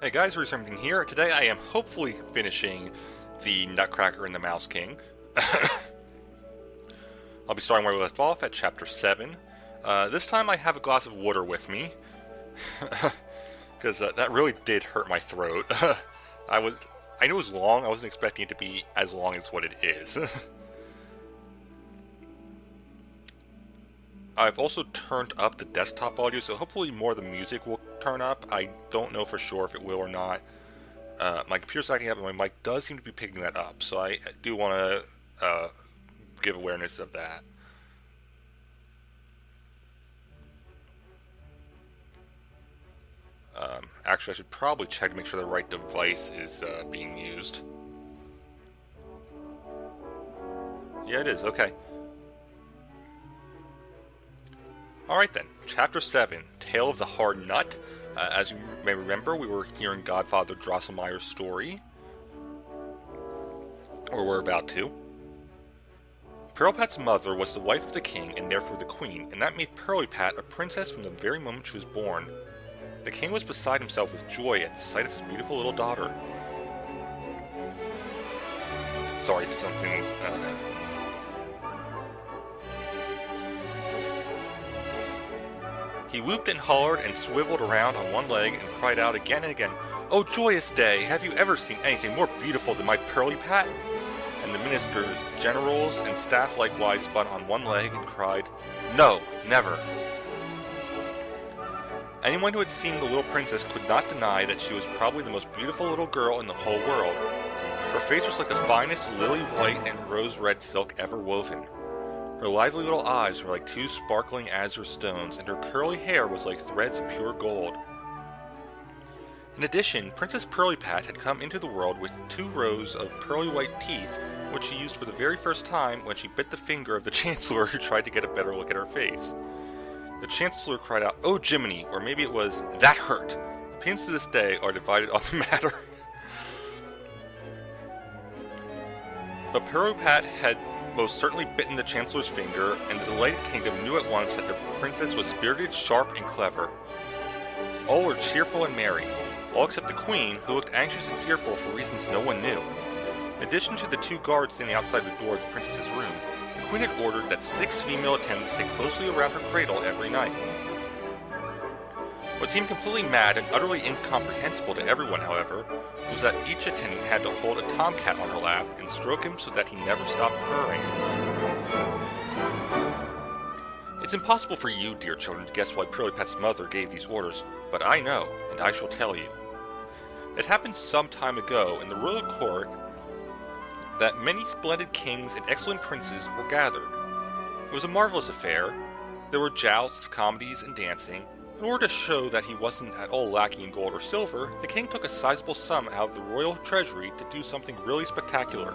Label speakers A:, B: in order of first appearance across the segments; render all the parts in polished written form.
A: Hey guys, Something here. Today I am hopefully finishing the Nutcracker and the Mouse King. I'll be starting where we left off at Chapter 7. This time I have a glass of water with me, because that really did hurt my throat. I knew it was long, I wasn't expecting it to be as long as what it is. I've also turned up the desktop audio, so hopefully more of the music will turn up. I don't know for sure if it will or not. My computer's acting up and my mic does seem to be picking that up, so I do want to give awareness of that. Actually, I should probably check to make sure the right device is being used. Yeah, it is. Okay. Alright then, Chapter 7, Tale of the Hard Nut. As you may remember, we were hearing Godfather Drosselmeyer's story. Or we're about to. Pearlpat's mother was the wife of the king and therefore the queen, and that made Pearlpat a princess from the very moment she was born. The king was beside himself with joy at the sight of his beautiful little daughter. Sorry, something... He whooped and hollered and swiveled around on one leg and cried out again and again, "Oh, joyous day! Have you ever seen anything more beautiful than my Pearlpat?" And the ministers, generals, and staff likewise spun on one leg and cried, "No, never!" Anyone who had seen the little princess could not deny that she was probably the most beautiful little girl in the whole world. Her face was like the finest lily white and rose red silk ever woven. Her lively little eyes were like two sparkling azure stones, and her curly hair was like threads of pure gold. In addition, Princess Pearlpat had come into the world with 2 rows of pearly white teeth, which she used for the very first time when she bit the finger of the Chancellor who tried to get a better look at her face. The Chancellor cried out, "Oh, Jiminy," or maybe it was, "That hurt." Opinions to this day are divided on the matter. But Pearlpat had most certainly bitten the Chancellor's finger, and the delighted kingdom knew at once that the princess was spirited, sharp, and clever. All were cheerful and merry, all except the queen, who looked anxious and fearful for reasons no one knew. In addition to the 2 guards standing outside the door of the princess's room, the queen had ordered that 6 female attendants stay closely around her cradle every night. What seemed completely mad and utterly incomprehensible to everyone, however, was that each attendant had to hold a tomcat on her lap and stroke him so that he never stopped purring. It's impossible for you, dear children, to guess why Pearlpat's mother gave these orders, but I know, and I shall tell you. It happened some time ago in the royal court that many splendid kings and excellent princes were gathered. It was a marvelous affair. There were jousts, comedies, and dancing. In order to show that he wasn't at all lacking in gold or silver, the king took a sizable sum out of the royal treasury to do something really spectacular.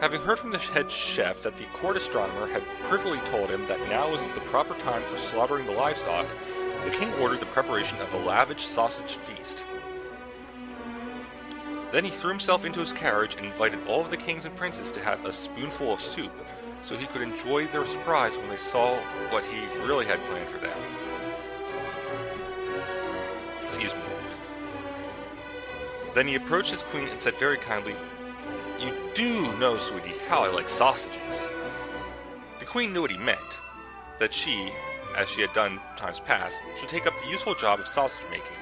A: Having heard from the head chef that the court astronomer had privily told him that now was the proper time for slaughtering the livestock, the king ordered the preparation of a lavish sausage feast. Then he threw himself into his carriage and invited all of the kings and princes to have a spoonful of soup, so he could enjoy their surprise when they saw what he really had planned for them. Excuse me. Then he approached his queen and said very kindly, "You do know, sweetie, how I like sausages." The queen knew what he meant, that she, as she had done times past, should take up the useful job of sausage making.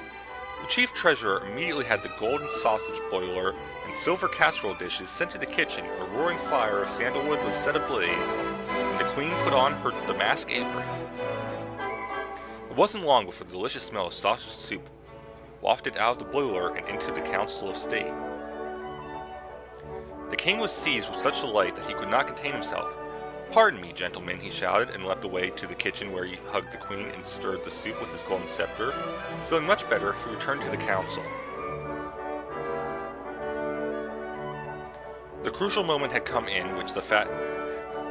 A: The chief treasurer immediately had the golden sausage boiler and silver casserole dishes sent to the kitchen. A roaring fire of sandalwood was set ablaze, and the queen put on her damask apron. It wasn't long before the delicious smell of sausage soup wafted out of the boiler and into the council of state. The king was seized with such delight that he could not contain himself. "Pardon me, gentlemen," he shouted, and leapt away to the kitchen, where he hugged the queen and stirred the soup with his golden scepter. Feeling much better, he returned to the council. The crucial moment had come in which the fat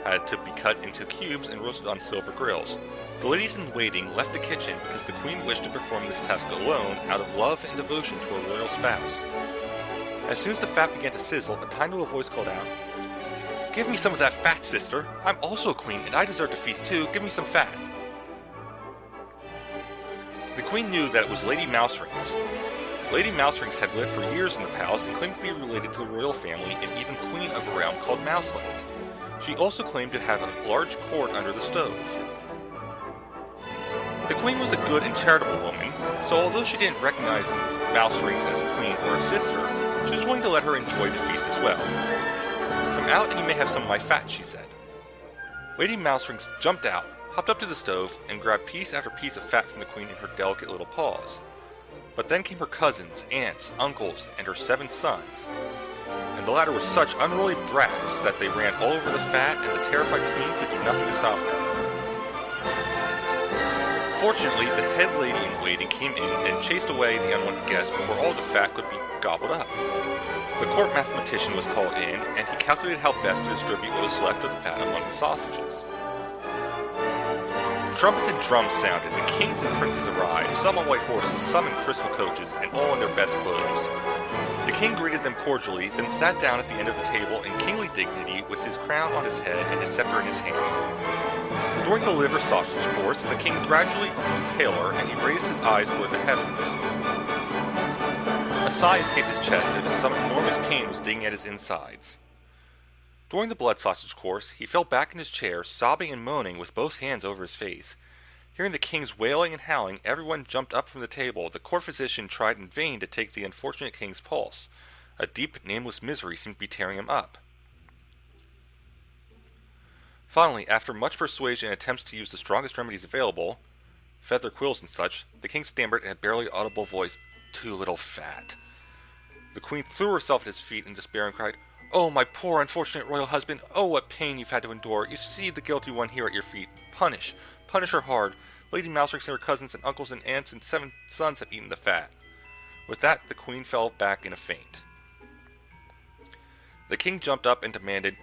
A: had to be cut into cubes and roasted on silver grills. The ladies-in-waiting left the kitchen because the queen wished to perform this task alone out of love and devotion to her royal spouse. As soon as the fat began to sizzle, a tiny little voice called out, "Give me some of that fat, sister. I'm also a queen, and I deserve to feast too. Give me some fat." Queen knew that it was Lady Mouserings. Lady Mouserings had lived for years in the palace and claimed to be related to the royal family and even queen of a realm called Mouseland. She also claimed to have a large court under the stove. The queen was a good and charitable woman, so although she didn't recognize Mouserings as a queen or a sister, she was willing to let her enjoy the feast as well. "Come out and you may have some of my fat," she said. Lady Mouserings jumped out, hopped up to the stove, and grabbed piece after piece of fat from the queen in her delicate little paws. But then came her cousins, aunts, uncles, and her 7 sons. And the latter were such unruly brats that they ran all over the fat, and the terrified queen could do nothing to stop them. Fortunately, the head lady-in-waiting came in and chased away the unwanted guests before all the fat could be gobbled up. The court mathematician was called in, and he calculated how best to distribute what was left of the fat among the sausages. Trumpets and drums sounded, the kings and princes arrived, some on white horses, some in crystal coaches, and all in their best clothes. The king greeted them cordially, then sat down at the end of the table in kingly dignity with his crown on his head and his scepter in his hand. During the liver sausage course, the king gradually grew paler, and he raised his eyes toward the heavens. A sigh escaped his chest as if some enormous pain was digging at his insides. During the blood sausage course, he fell back in his chair, sobbing and moaning with both hands over his face. Hearing the king's wailing and howling, everyone jumped up from the table. The court physician tried in vain to take the unfortunate king's pulse. A deep, nameless misery seemed to be tearing him up. Finally, after much persuasion and attempts to use the strongest remedies available, feather quills and such, the king stammered in a barely audible voice, "Too little fat." The queen threw herself at his feet in despair and cried, "Oh, my poor unfortunate royal husband, oh, what pain you've had to endure. You see the guilty one here at your feet. Punish her hard. Lady Mouserings and her cousins and uncles and aunts and 7 sons have eaten the fat." With that, the queen fell back in a faint. The king jumped up and demanded,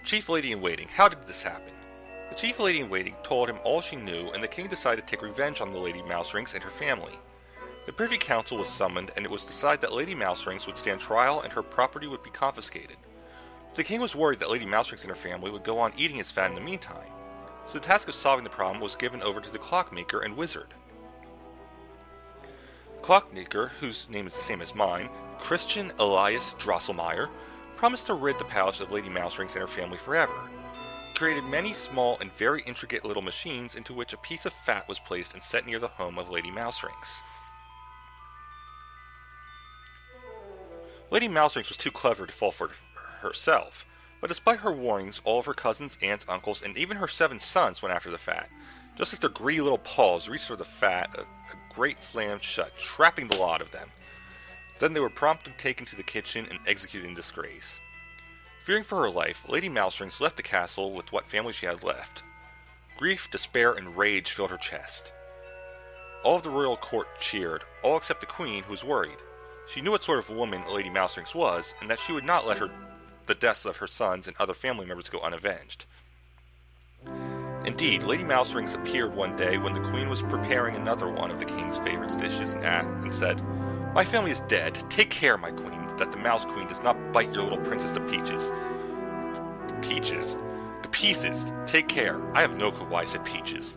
A: "Chief Lady-in-Waiting, how did this happen?" The Chief Lady-in-Waiting told him all she knew, and the king decided to take revenge on the Lady Mouserings and her family. The Privy Council was summoned, and it was decided that Lady Mouserings would stand trial and her property would be confiscated. The king was worried that Lady Mouserings and her family would go on eating his fat in the meantime, so the task of solving the problem was given over to the clockmaker and wizard. The clockmaker, whose name is the same as mine, Christian Elias Drosselmeyer, promised to rid the palace of Lady Mouserings and her family forever. He created many small and very intricate little machines into which a piece of fat was placed and set near the home of Lady Mouserings. Lady Mouserings was too clever to fall for it herself, but despite her warnings, all of her cousins, aunts, uncles, and even her 7 sons went after the fat. Just as their greedy little paws reached for the fat, a grate slammed shut, trapping the lot of them. Then they were promptly taken to the kitchen and executed in disgrace. Fearing for her life, Lady Mouserings left the castle with what family she had left. Grief, despair, and rage filled her chest. All of the royal court cheered, all except the queen, who was worried. She knew what sort of woman Lady Mouserings was, and that she would not let the deaths of her sons and other family members go unavenged. Indeed, Lady Mouserings appeared one day when the queen was preparing another one of the king's favorite dishes and said, "My family is dead. Take care, my queen, that the Mouse Queen does not bite your little princess to pieces. To pieces. Take care. I have no clue why I said peaches."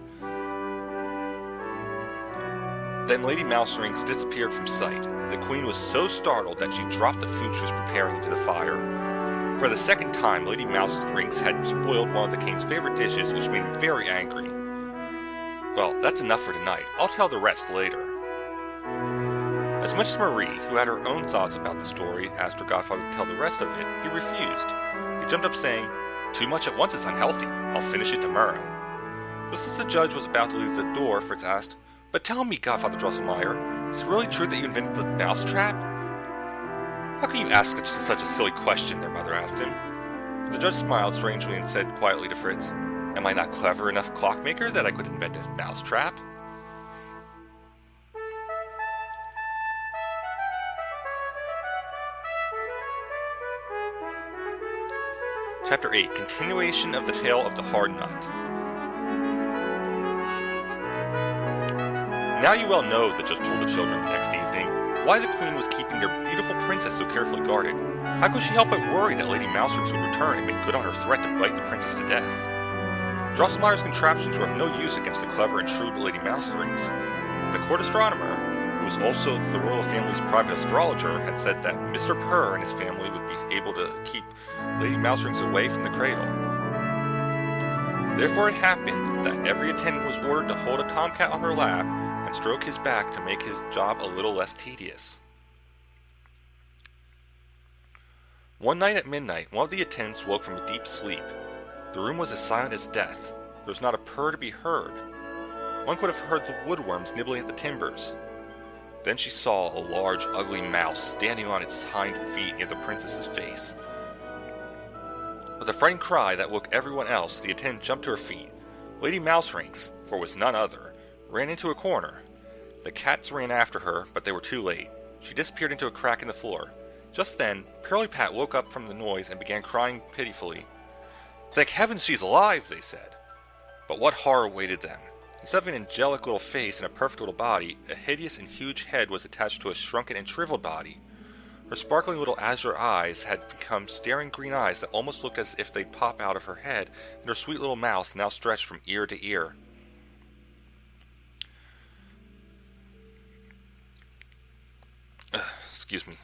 A: Then Lady Mouserings disappeared from sight. The queen was so startled that she dropped the food she was preparing into the fire. For the second time, Lady Mouserings had spoiled one of the king's favorite dishes, which made him very angry. Well, that's enough for tonight. I'll tell the rest later. As much as Marie, who had her own thoughts about the story, asked her godfather to tell the rest of it, he refused. He jumped up saying, "Too much at once is unhealthy. I'll finish it tomorrow." Just as the judge was about to leave the door, Fritz asked, "But tell me, Godfather Drosselmeyer, is it really true that you invented the mousetrap?" "How can you ask such a silly question?" their mother asked him. The judge smiled strangely and said quietly to Fritz, "Am I not clever enough clockmaker that I could invent a mousetrap?" Chapter 8, Continuation of the Tale of the Hard Nut. Now you well know, the judge told the children the next evening, why the queen was keeping their beautiful princess so carefully guarded. How could she help but worry that Lady Mouserings would return and make good on her threat to bite the princess to death? Drosselmeyer's contraptions were of no use against the clever and shrewd Lady Mouserings. The court astronomer, who was also the royal family's private astrologer, had said that Mr. Purr and his family would be able to keep Lady Mouserings away from the cradle. Therefore it happened that every attendant was ordered to hold a tomcat on her lap and stroke his back to make his job a little less tedious. One night at midnight, one of the attendants woke from a deep sleep. The room was as silent as death. There was not a purr to be heard. One could have heard the woodworms nibbling at the timbers. Then she saw a large, ugly mouse standing on its hind feet near the princess's face. With a frightened cry that woke everyone else, the attendant jumped to her feet. Lady Mouserings, for it was none other, ran into a corner. The cats ran after her, but they were too late. She disappeared into a crack in the floor. Just then, Pirlipat woke up from the noise and began crying pitifully. "Thank heavens she's alive," they said. But what horror awaited them! Instead of an angelic little face and a perfect little body, a hideous and huge head was attached to a shrunken and shriveled body. Her sparkling little azure eyes had become staring green eyes that almost looked as if they'd pop out of her head, and her sweet little mouth now stretched from ear to ear. Excuse me.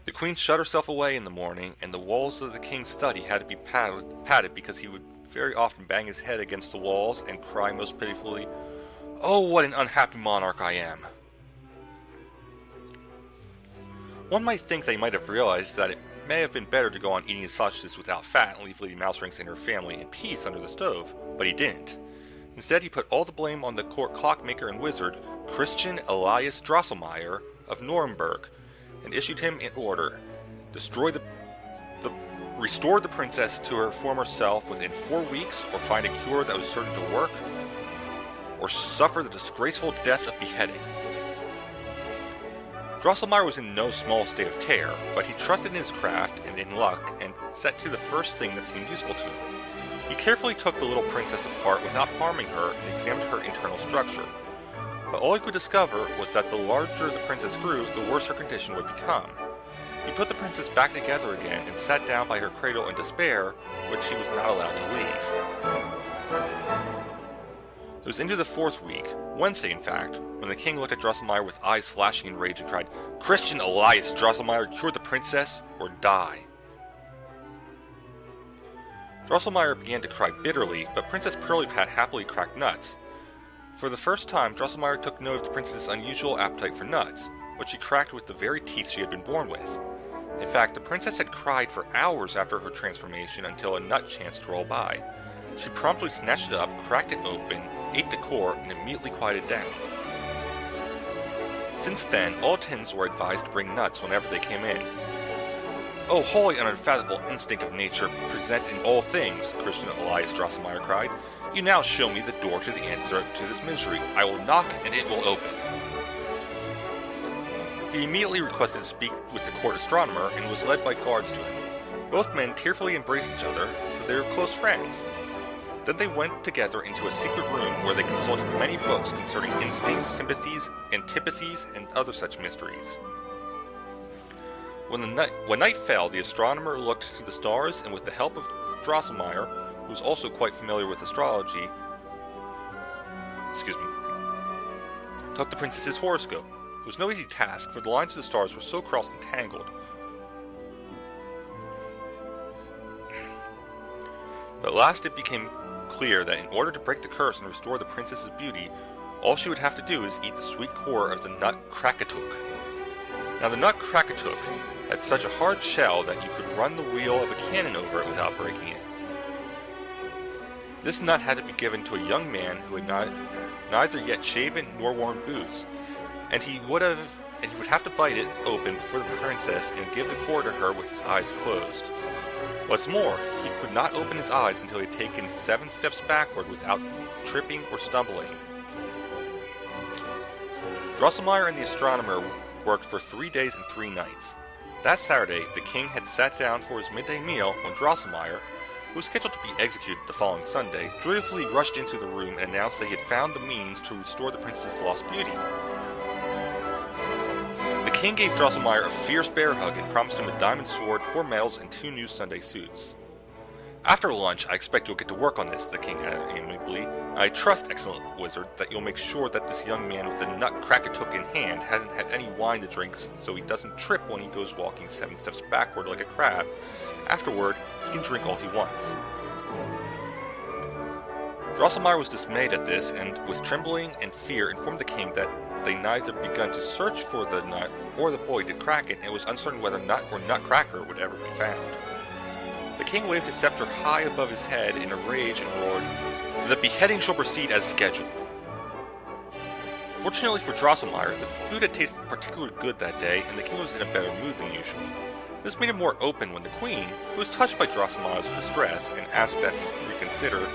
A: The queen shut herself away in the morning, and the walls of the king's study had to be padded because he would very often bang his head against the walls and cry most pitifully, "Oh, what an unhappy monarch I am!" One might think that he might have realized that it may have been better to go on eating his sausages without fat and leave Lady Mouserings and her family in peace under the stove, but he didn't. Instead, he put all the blame on the court clockmaker and wizard, Christian Elias Drosselmeyer of Nuremberg, and issued him an order: restore the princess to her former self within 4 weeks, or find a cure that was certain to work, or suffer the disgraceful death of beheading. Drosselmeyer was in no small state of terror, but he trusted in his craft and in luck, and set to the first thing that seemed useful to him. He carefully took the little princess apart without harming her and examined her internal structure. But all he could discover was that the larger the princess grew, the worse her condition would become. He put the princess back together again and sat down by her cradle in despair, which she was not allowed to leave. It was into the 4th week, Wednesday in fact, when the king looked at Drosselmeyer with eyes flashing in rage and cried, "Christian Elias Drosselmeyer, cure the princess, or die!" Drosselmeyer began to cry bitterly, but Princess Pirlipat happily cracked nuts. For the first time, Drosselmeyer took note of the princess's unusual appetite for nuts, which she cracked with the very teeth she had been born with. In fact, the princess had cried for hours after her transformation until a nut chanced to roll by. She promptly snatched it up, cracked it open, ate the core, and immediately quieted down. Since then, all attendants were advised to bring nuts whenever they came in. "Oh, holy and unfathomable instinct of nature, present in all things," Christian Elias Drosselmeyer cried. "You now show me the door to the answer to this misery. I will knock, and it will open." He immediately requested to speak with the court astronomer and was led by guards to him. Both men tearfully embraced each other, for they were close friends. Then they went together into a secret room where they consulted many books concerning instincts, sympathies, antipathies, and other such mysteries. When night fell, the astronomer looked to the stars, and with the help of Drosselmeyer, who was also quite familiar with astrology, took the princess's horoscope. It was no easy task, for the lines of the stars were so crossed and tangled. But at last it became clear that in order to break the curse and restore the princess's beauty, all she would have to do is eat the sweet core of the Nutcracker. Now the Nutcracker had such a hard shell that you could run the wheel of a cannon over it without breaking it. This nut had to be given to a young man who had neither yet shaven nor worn boots, and he would have to bite it open before the princess and give the core to her with his eyes closed. What's more, he could not open his eyes until he had taken 7 steps backward without tripping or stumbling. Drosselmeyer and the astronomer worked for 3 days and 3 nights. That Saturday, the king had sat down for his midday meal when Drosselmeyer, who was scheduled to be executed the following Sunday, joyously rushed into the room and announced that he had found the means to restore the princess's lost beauty. The king gave Drosselmeyer a fierce bear hug and promised him a diamond sword, 4 medals, and 2 new Sunday suits. After lunch, I expect you'll get to work on this, the king added amiably. I trust, excellent wizard, that you'll make sure that this young man with the Nutcracker in hand hasn't had any wine to drink so he doesn't trip when he goes walking 7 steps backward like a crab. Afterward, he can drink all he wants. Drosselmeyer was dismayed at this, and with trembling and fear informed the king that they neither begun to search for the nut or the boy to crack it, and was uncertain whether Nut or Nutcracker would ever be found. The king waved his scepter high above his head in a rage and roared, "The beheading shall proceed as scheduled." Fortunately for Drosselmeyer, the food had tasted particularly good that day, and the king was in a better mood than usual. This made him more open when the queen, who was touched by Drosselmeyer's distress and asked that he reconsider,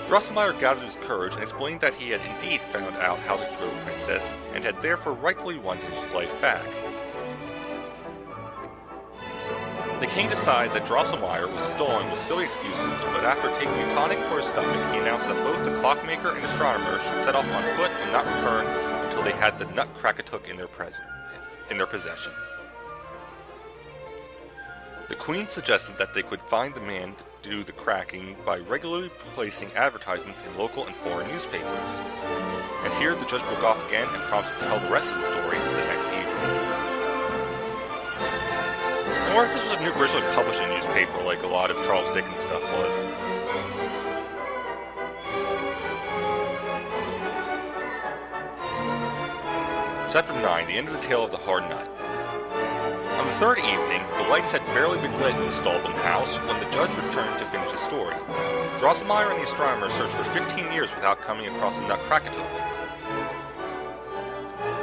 A: Drosselmeyer gathered his courage and explained that he had indeed found out how to cure the princess, and had therefore rightfully won his life back. The king decided that Drosselmeyer was stalling with silly excuses, but after taking a tonic for his stomach, he announced that both the clockmaker and astronomer should set off on foot and not return until they had the Nutcracker in their possession. The queen suggested that they could find the man to do the cracking by regularly placing advertisements in local and foreign newspapers. And here the judge broke off again and promised to tell the rest of the story the next evening. Or if this was originally published in a newspaper like a lot of Charles Dickens stuff was. Chapter 9, the end of the tale of the hard nut. On the third evening, the lights had barely been lit in the Stallman house when the judge returned to finish his story. Drosselmeyer and the astronomer searched for 15 years without coming across the Nutcracker.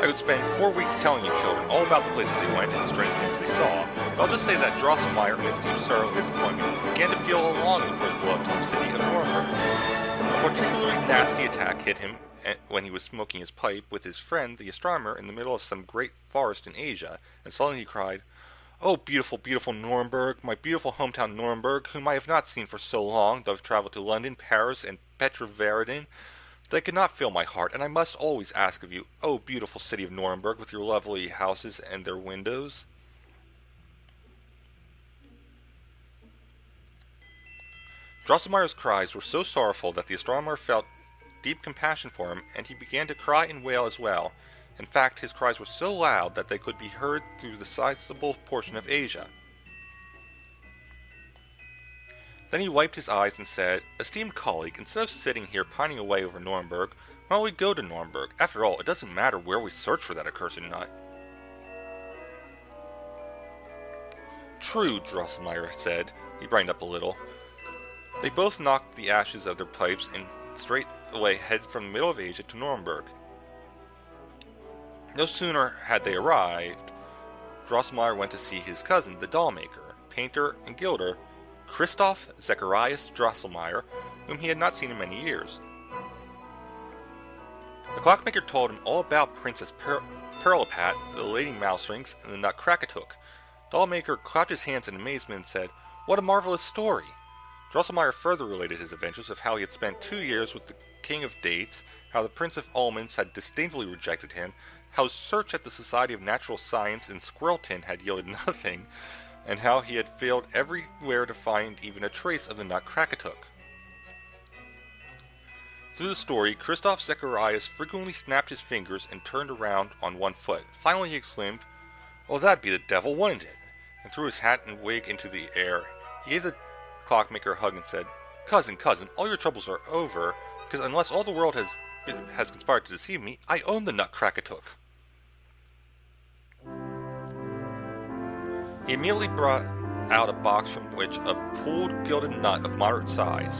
A: I would spend 4 weeks telling you children all about the places they went and the strange things they saw, but I'll just say that Drosselmeyer, in his deep sorrow and disappointment, began to feel a longing for his beloved home city of Nuremberg. A particularly nasty attack hit him when he was smoking his pipe with his friend, the astronomer, in the middle of some great forest in Asia, and suddenly he cried, "Oh, beautiful, beautiful Nuremberg, my beautiful hometown Nuremberg, whom I have not seen for so long, though I've traveled to London, Paris, and Petrovaradin. They could not fill my heart, and I must always ask of you, oh beautiful city of Nuremberg, with your lovely houses and their windows." Drosselmeyer's cries were so sorrowful that the astronomer felt deep compassion for him, and he began to cry and wail as well. In fact, his cries were so loud that they could be heard through the sizable portion of Asia. Then he wiped his eyes and said, "Esteemed colleague, instead of sitting here pining away over Nuremberg, why don't we go to Nuremberg? After all, it doesn't matter where we search for that accursed nut." "True," Drosselmeyer said. He brightened up a little. They both knocked the ashes of their pipes and straightway headed from the middle of Asia to Nuremberg. No sooner had they arrived, Drosselmeyer went to see his cousin, the doll maker, painter, and gilder, Christoph Zacharias Drosselmeyer, whom he had not seen in many years. The clockmaker told him all about Princess Perlipat, the Lady Mouserings, and the Nutcracker. Dollmaker clapped his hands in amazement and said, "What a marvelous story!" Drosselmeyer further related his adventures of how he had spent 2 years with the King of Dates, how the Prince of Almonds had disdainfully rejected him, how his search at the Society of Natural Science in Squirrelton had yielded nothing, and how he had failed everywhere to find even a trace of the Nutcracker. Through the story, Christoph Zacharias frequently snapped his fingers and turned around on one foot. Finally he exclaimed, "Oh, that'd be the devil, wouldn't it?" and threw his hat and wig into the air. He gave the clockmaker a hug and said, Cousin, all your troubles are over, because unless all the world has conspired to deceive me, I own the Nutcracker." He immediately brought out a box from which he pulled a gilded nut of moderate size.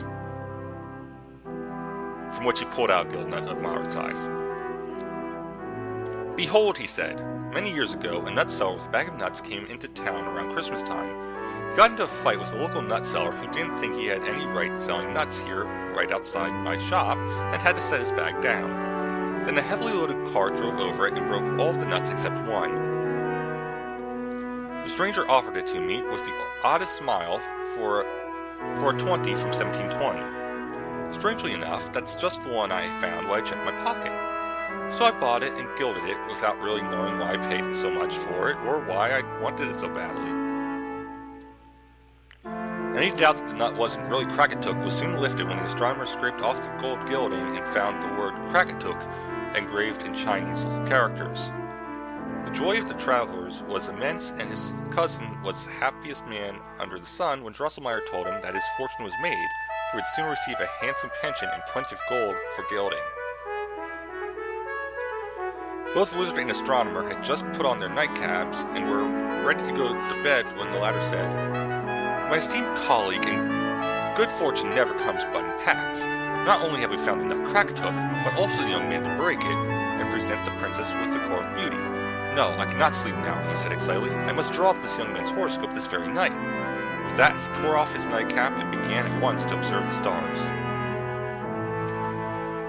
A: "Behold," he said, "many years ago, a nut seller with a bag of nuts came into town around Christmas time. He got into a fight with a local nut seller who didn't think he had any right selling nuts here right outside my shop and had to set his bag down. Then a heavily loaded cart drove over it and broke all of the nuts except one. The stranger offered it to me with the oddest smile for a 20 from 1720. Strangely enough, that's just the one I found while I checked my pocket. So I bought it and gilded it without really knowing why I paid so much for it or why I wanted it so badly." Any doubt that the nut wasn't really Krakatuk was soon lifted when the astronomer scraped off the gold gilding and found the word Krakatuk engraved in Chinese characters. The joy of the travelers was immense, and his cousin was the happiest man under the sun when Drosselmeyer told him that his fortune was made, for he would soon receive a handsome pension and plenty of gold for gilding. Both the wizard and astronomer had just put on their nightcaps and were ready to go to bed when the latter said, "My esteemed colleague, and good fortune never comes but in packs. Not only have we found the Nutcracker End, but also the young man to break it and present the princess with the core of beauty. No, I cannot sleep now," he said excitedly. "I must draw up this young man's horoscope this very night." With that, he tore off his nightcap and began at once to observe the stars.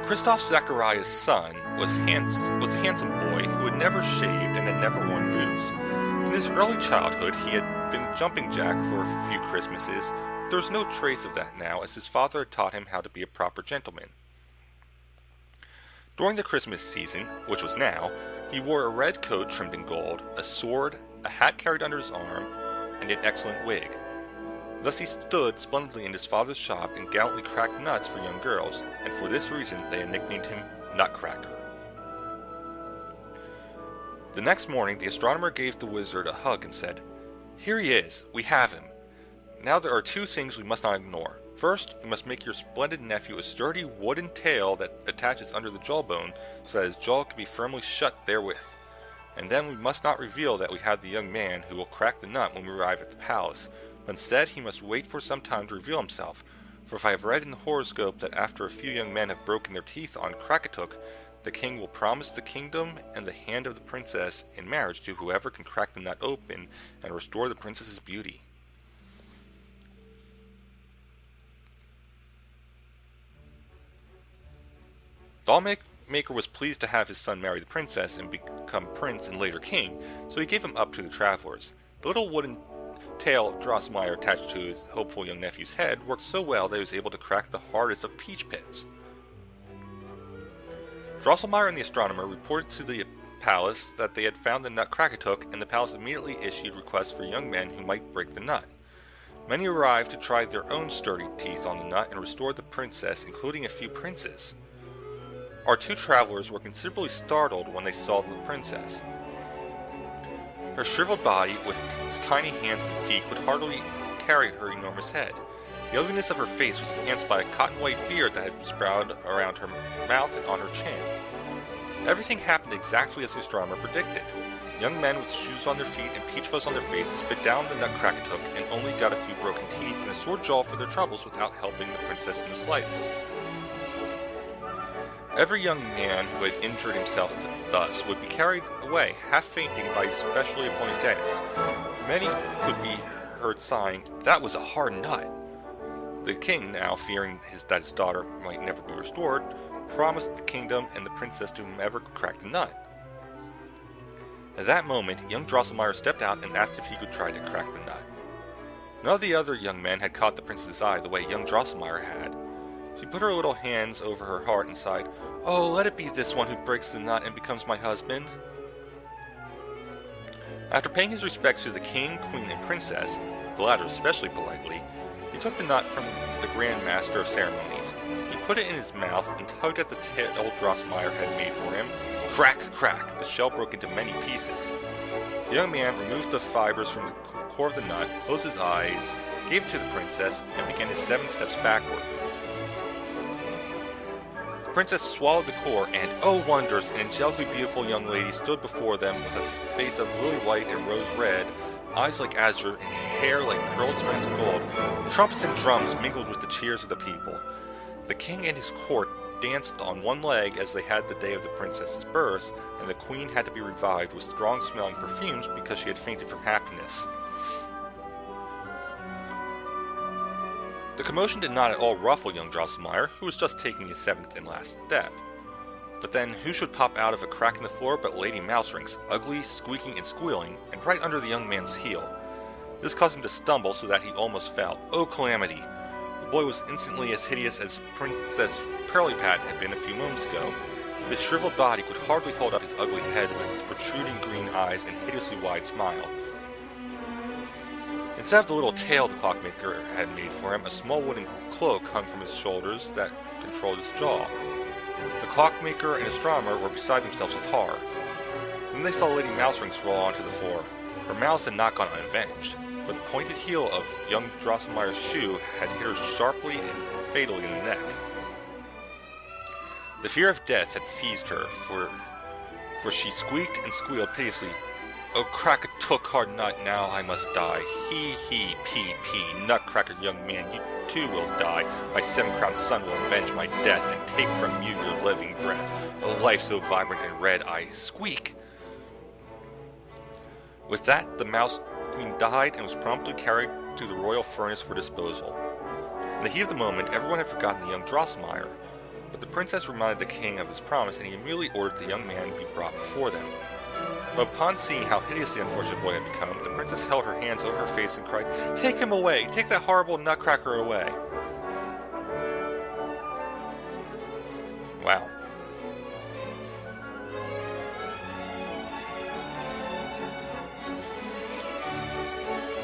A: Christoph Zachariah's son was a handsome boy who had never shaved and had never worn boots. In his early childhood, he had been a jumping jack for a few Christmases, but there was no trace of that now, as his father had taught him how to be a proper gentleman. During the Christmas season, which was now, he wore a red coat trimmed in gold, a sword, a hat carried under his arm, and an excellent wig. Thus he stood splendidly in his father's shop and gallantly cracked nuts for young girls, and for this reason they had nicknamed him Nutcracker. The next morning the astronomer gave the wizard a hug and said, "Here he is, we have him. Now there are two things we must not ignore. First, you must make your splendid nephew a sturdy wooden tail that attaches under the jawbone so that his jaw can be firmly shut therewith. And then we must not reveal that we have the young man who will crack the nut when we arrive at the palace, but instead he must wait for some time to reveal himself, for if I have read in the horoscope that after a few young men have broken their teeth on Krakatuk, the king will promise the kingdom and the hand of the princess in marriage to whoever can crack the nut open and restore the princess's beauty." Dollmaker was pleased to have his son marry the princess and become prince and later king, so he gave him up to the travelers. The little wooden tail Drosselmeyer attached to his hopeful young nephew's head worked so well that he was able to crack the hardest of peach pits. Drosselmeyer and the astronomer reported to the palace that they had found the Nutcracker, and the palace immediately issued requests for young men who might break the nut. Many arrived to try their own sturdy teeth on the nut and restore the princess, including a few princes. Our two travelers were considerably startled when they saw the princess. Her shriveled body, with its tiny hands and feet, could hardly carry her enormous head. The ugliness of her face was enhanced by a cotton-white beard that had sprouted around her mouth and on her chin. Everything happened exactly as the astronomer predicted. Young men with shoes on their feet and peach fuzz on their faces spit down the Nutcracker and only got a few broken teeth and a sore jaw for their troubles without helping the princess in the slightest. Every young man who had injured himself thus would be carried away, half fainting, by specially appointed dentists. Many could be heard sighing, "That was a hard nut." The king, now fearing that his daughter might never be restored, promised the kingdom and the princess to whomever could crack the nut. At that moment, young Drosselmeyer stepped out and asked if he could try to crack the nut. None of the other young men had caught the princess's eye the way young Drosselmeyer had. She put her little hands over her heart and sighed, "Oh, let it be this one who breaks the nut and becomes my husband." After paying his respects to the king, queen, and princess, the latter especially politely, he took the nut from the Grand Master of Ceremonies. He put it in his mouth and tugged at the tail Drosselmeyer had made for him. Crack, crack! The shell broke into many pieces. The young man removed the fibers from the core of the nut, closed his eyes, gave it to the princess, and began his 7 steps backward. The princess swallowed the core, and, oh wonders, an angelically beautiful young lady stood before them with a face of lily white and rose red, eyes like azure, and hair like curled strands of gold. Trumpets and drums mingled with the cheers of the people. The king and his court danced on one leg as they had the day of the princess's birth, and the queen had to be revived with strong-smelling perfumes because she had fainted from happiness. The commotion did not at all ruffle young Drosselmeyer, who was just taking his 7th and last step. But then, who should pop out of a crack in the floor but Lady Mouserings, ugly, squeaking, and squealing, and right under the young man's heel. This caused him to stumble so that he almost fell. Oh, calamity! The boy was instantly as hideous as Princess Perlipat had been a few moments ago. His shriveled body could hardly hold up his ugly head with its protruding green eyes and hideously wide smile. Instead of the little tail the clockmaker had made for him, a small wooden cloak hung from his shoulders that controlled his jaw. The clockmaker and astronomer were beside themselves with horror. Then they saw Lady Mouserings roll onto the floor. Her malice had not gone unavenged, for the pointed heel of young Drosselmeyer's shoe had hit her sharply and fatally in the neck. The fear of death had seized her, for she squeaked and squealed piteously, "Oh, crack a took hard nut, now I must die. Hee hee pee pee, Nutcracker young man, you too will die. My seven-crowned son will avenge my death and take from you your living breath. A life so vibrant and red, I squeak." With that, the Mouse Queen died and was promptly carried to the royal furnace for disposal. In the heat of the moment, everyone had forgotten the young Drosselmeyer, but the princess reminded the king of his promise, and he immediately ordered the young man be brought before them. But upon seeing how hideous the unfortunate boy had become, the princess held her hands over her face and cried, "Take him away! Take that horrible Nutcracker away!" Wow.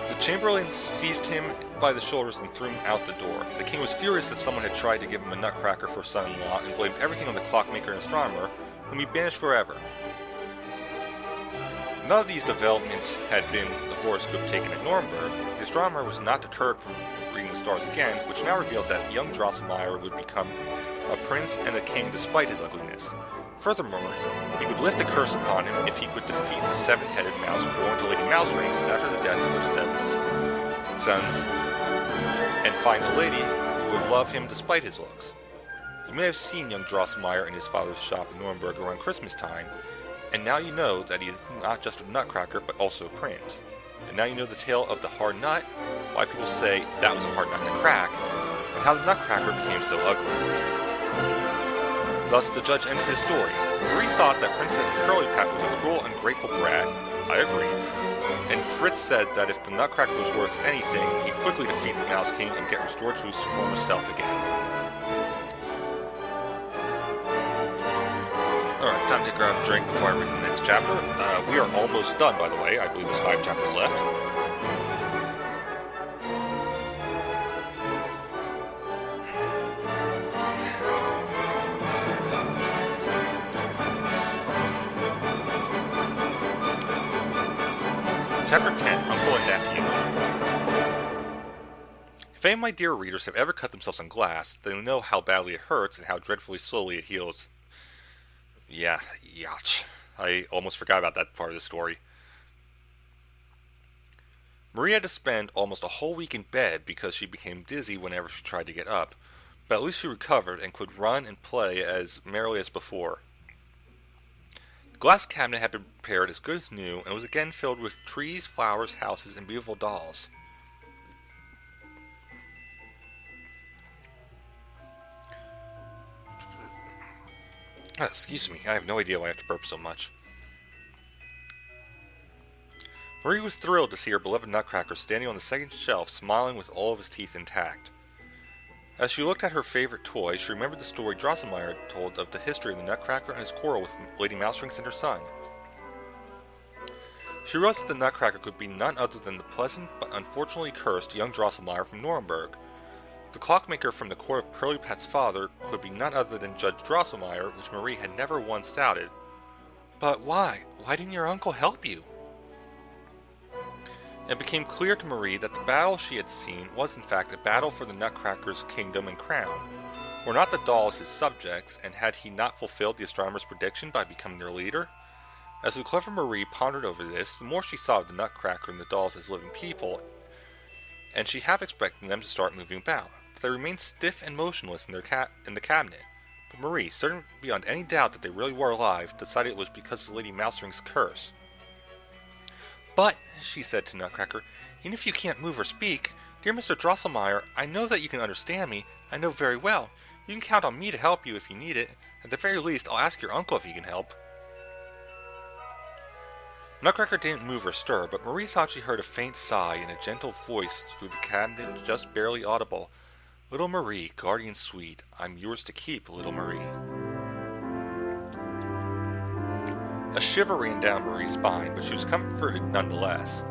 A: The chamberlain seized him by the shoulders and threw him out the door. The king was furious that someone had tried to give him a nutcracker for son-in-law and blamed everything on the clockmaker and astronomer, whom he banished forever. None of these developments had been the horoscope taken at Nuremberg. The astronomer was not deterred from reading the stars again, which now revealed that young Drosselmeyer would become a prince and a king despite his ugliness. Furthermore, he would lift a curse upon him if he could defeat the seven-headed mouse born to Lady Mouserings after the death of her seven sons, and find a lady who would love him despite his looks. You may have seen young Drosselmeyer in his father's shop in Nuremberg around Christmas time, and now you know that he is not just a nutcracker, but also a prince. And now you know the tale of the hard nut, why people say that was a hard nut to crack, and how the nutcracker became so ugly. Thus the judge ended his story. Marie thought that Princess Pirlipat was a cruel, ungrateful brat. I agree. And Fritz said that if the nutcracker was worth anything, he'd quickly defeat the Mouse King and get restored to his former self again. Alright, time to grab a drink before I read the next chapter. We are almost done, by the way. I believe there's 5 chapters left. Chapter 10, Uncle and Nephew. If any of my dear readers have ever cut themselves on glass, they know how badly it hurts and how dreadfully slowly it heals. Yeah, yach. I almost forgot about that part of the story. Marie had to spend almost a whole week in bed because she became dizzy whenever she tried to get up, but at least she recovered and could run and play as merrily as before. The glass cabinet had been prepared as good as new and was again filled with trees, flowers, houses, and beautiful dolls. Excuse me, I have no idea why I have to burp so much. Marie was thrilled to see her beloved Nutcracker standing on the second shelf, smiling with all of his teeth intact. As she looked at her favorite toy, she remembered the story Drosselmeyer had told of the history of the Nutcracker and his quarrel with Lady Mouserings and her son. She realized that the Nutcracker could be none other than the pleasant but unfortunately cursed young Drosselmeyer from Nuremberg. The clockmaker from the court of Pirlipat's father could be none other than Judge Drosselmeyer, which Marie had never once doubted. But why? Why didn't your uncle help you? It became clear to Marie that the battle she had seen was in fact a battle for the Nutcracker's kingdom and crown. Were not the dolls his subjects, and had he not fulfilled the astronomer's prediction by becoming their leader? As the clever Marie pondered over this, the more she thought of the Nutcracker and the dolls as living people, and she half expected them to start moving about. But they remained stiff and motionless in the cabinet. But Marie, certain beyond any doubt that they really were alive, decided it was because of Lady Mousering's curse. "But," she said to Nutcracker, "even if you can't move or speak, dear Mr. Drosselmeyer, I know that you can understand me. I know very well. You can count on me to help you if you need it. At the very least, I'll ask your uncle if he can help." Nutcracker didn't move or stir, but Marie thought she heard a faint sigh and a gentle voice through the cabinet just barely audible. "Little Marie, guardian sweet, I'm yours to keep, little Marie." A shiver ran down Marie's spine, but she was comforted nonetheless.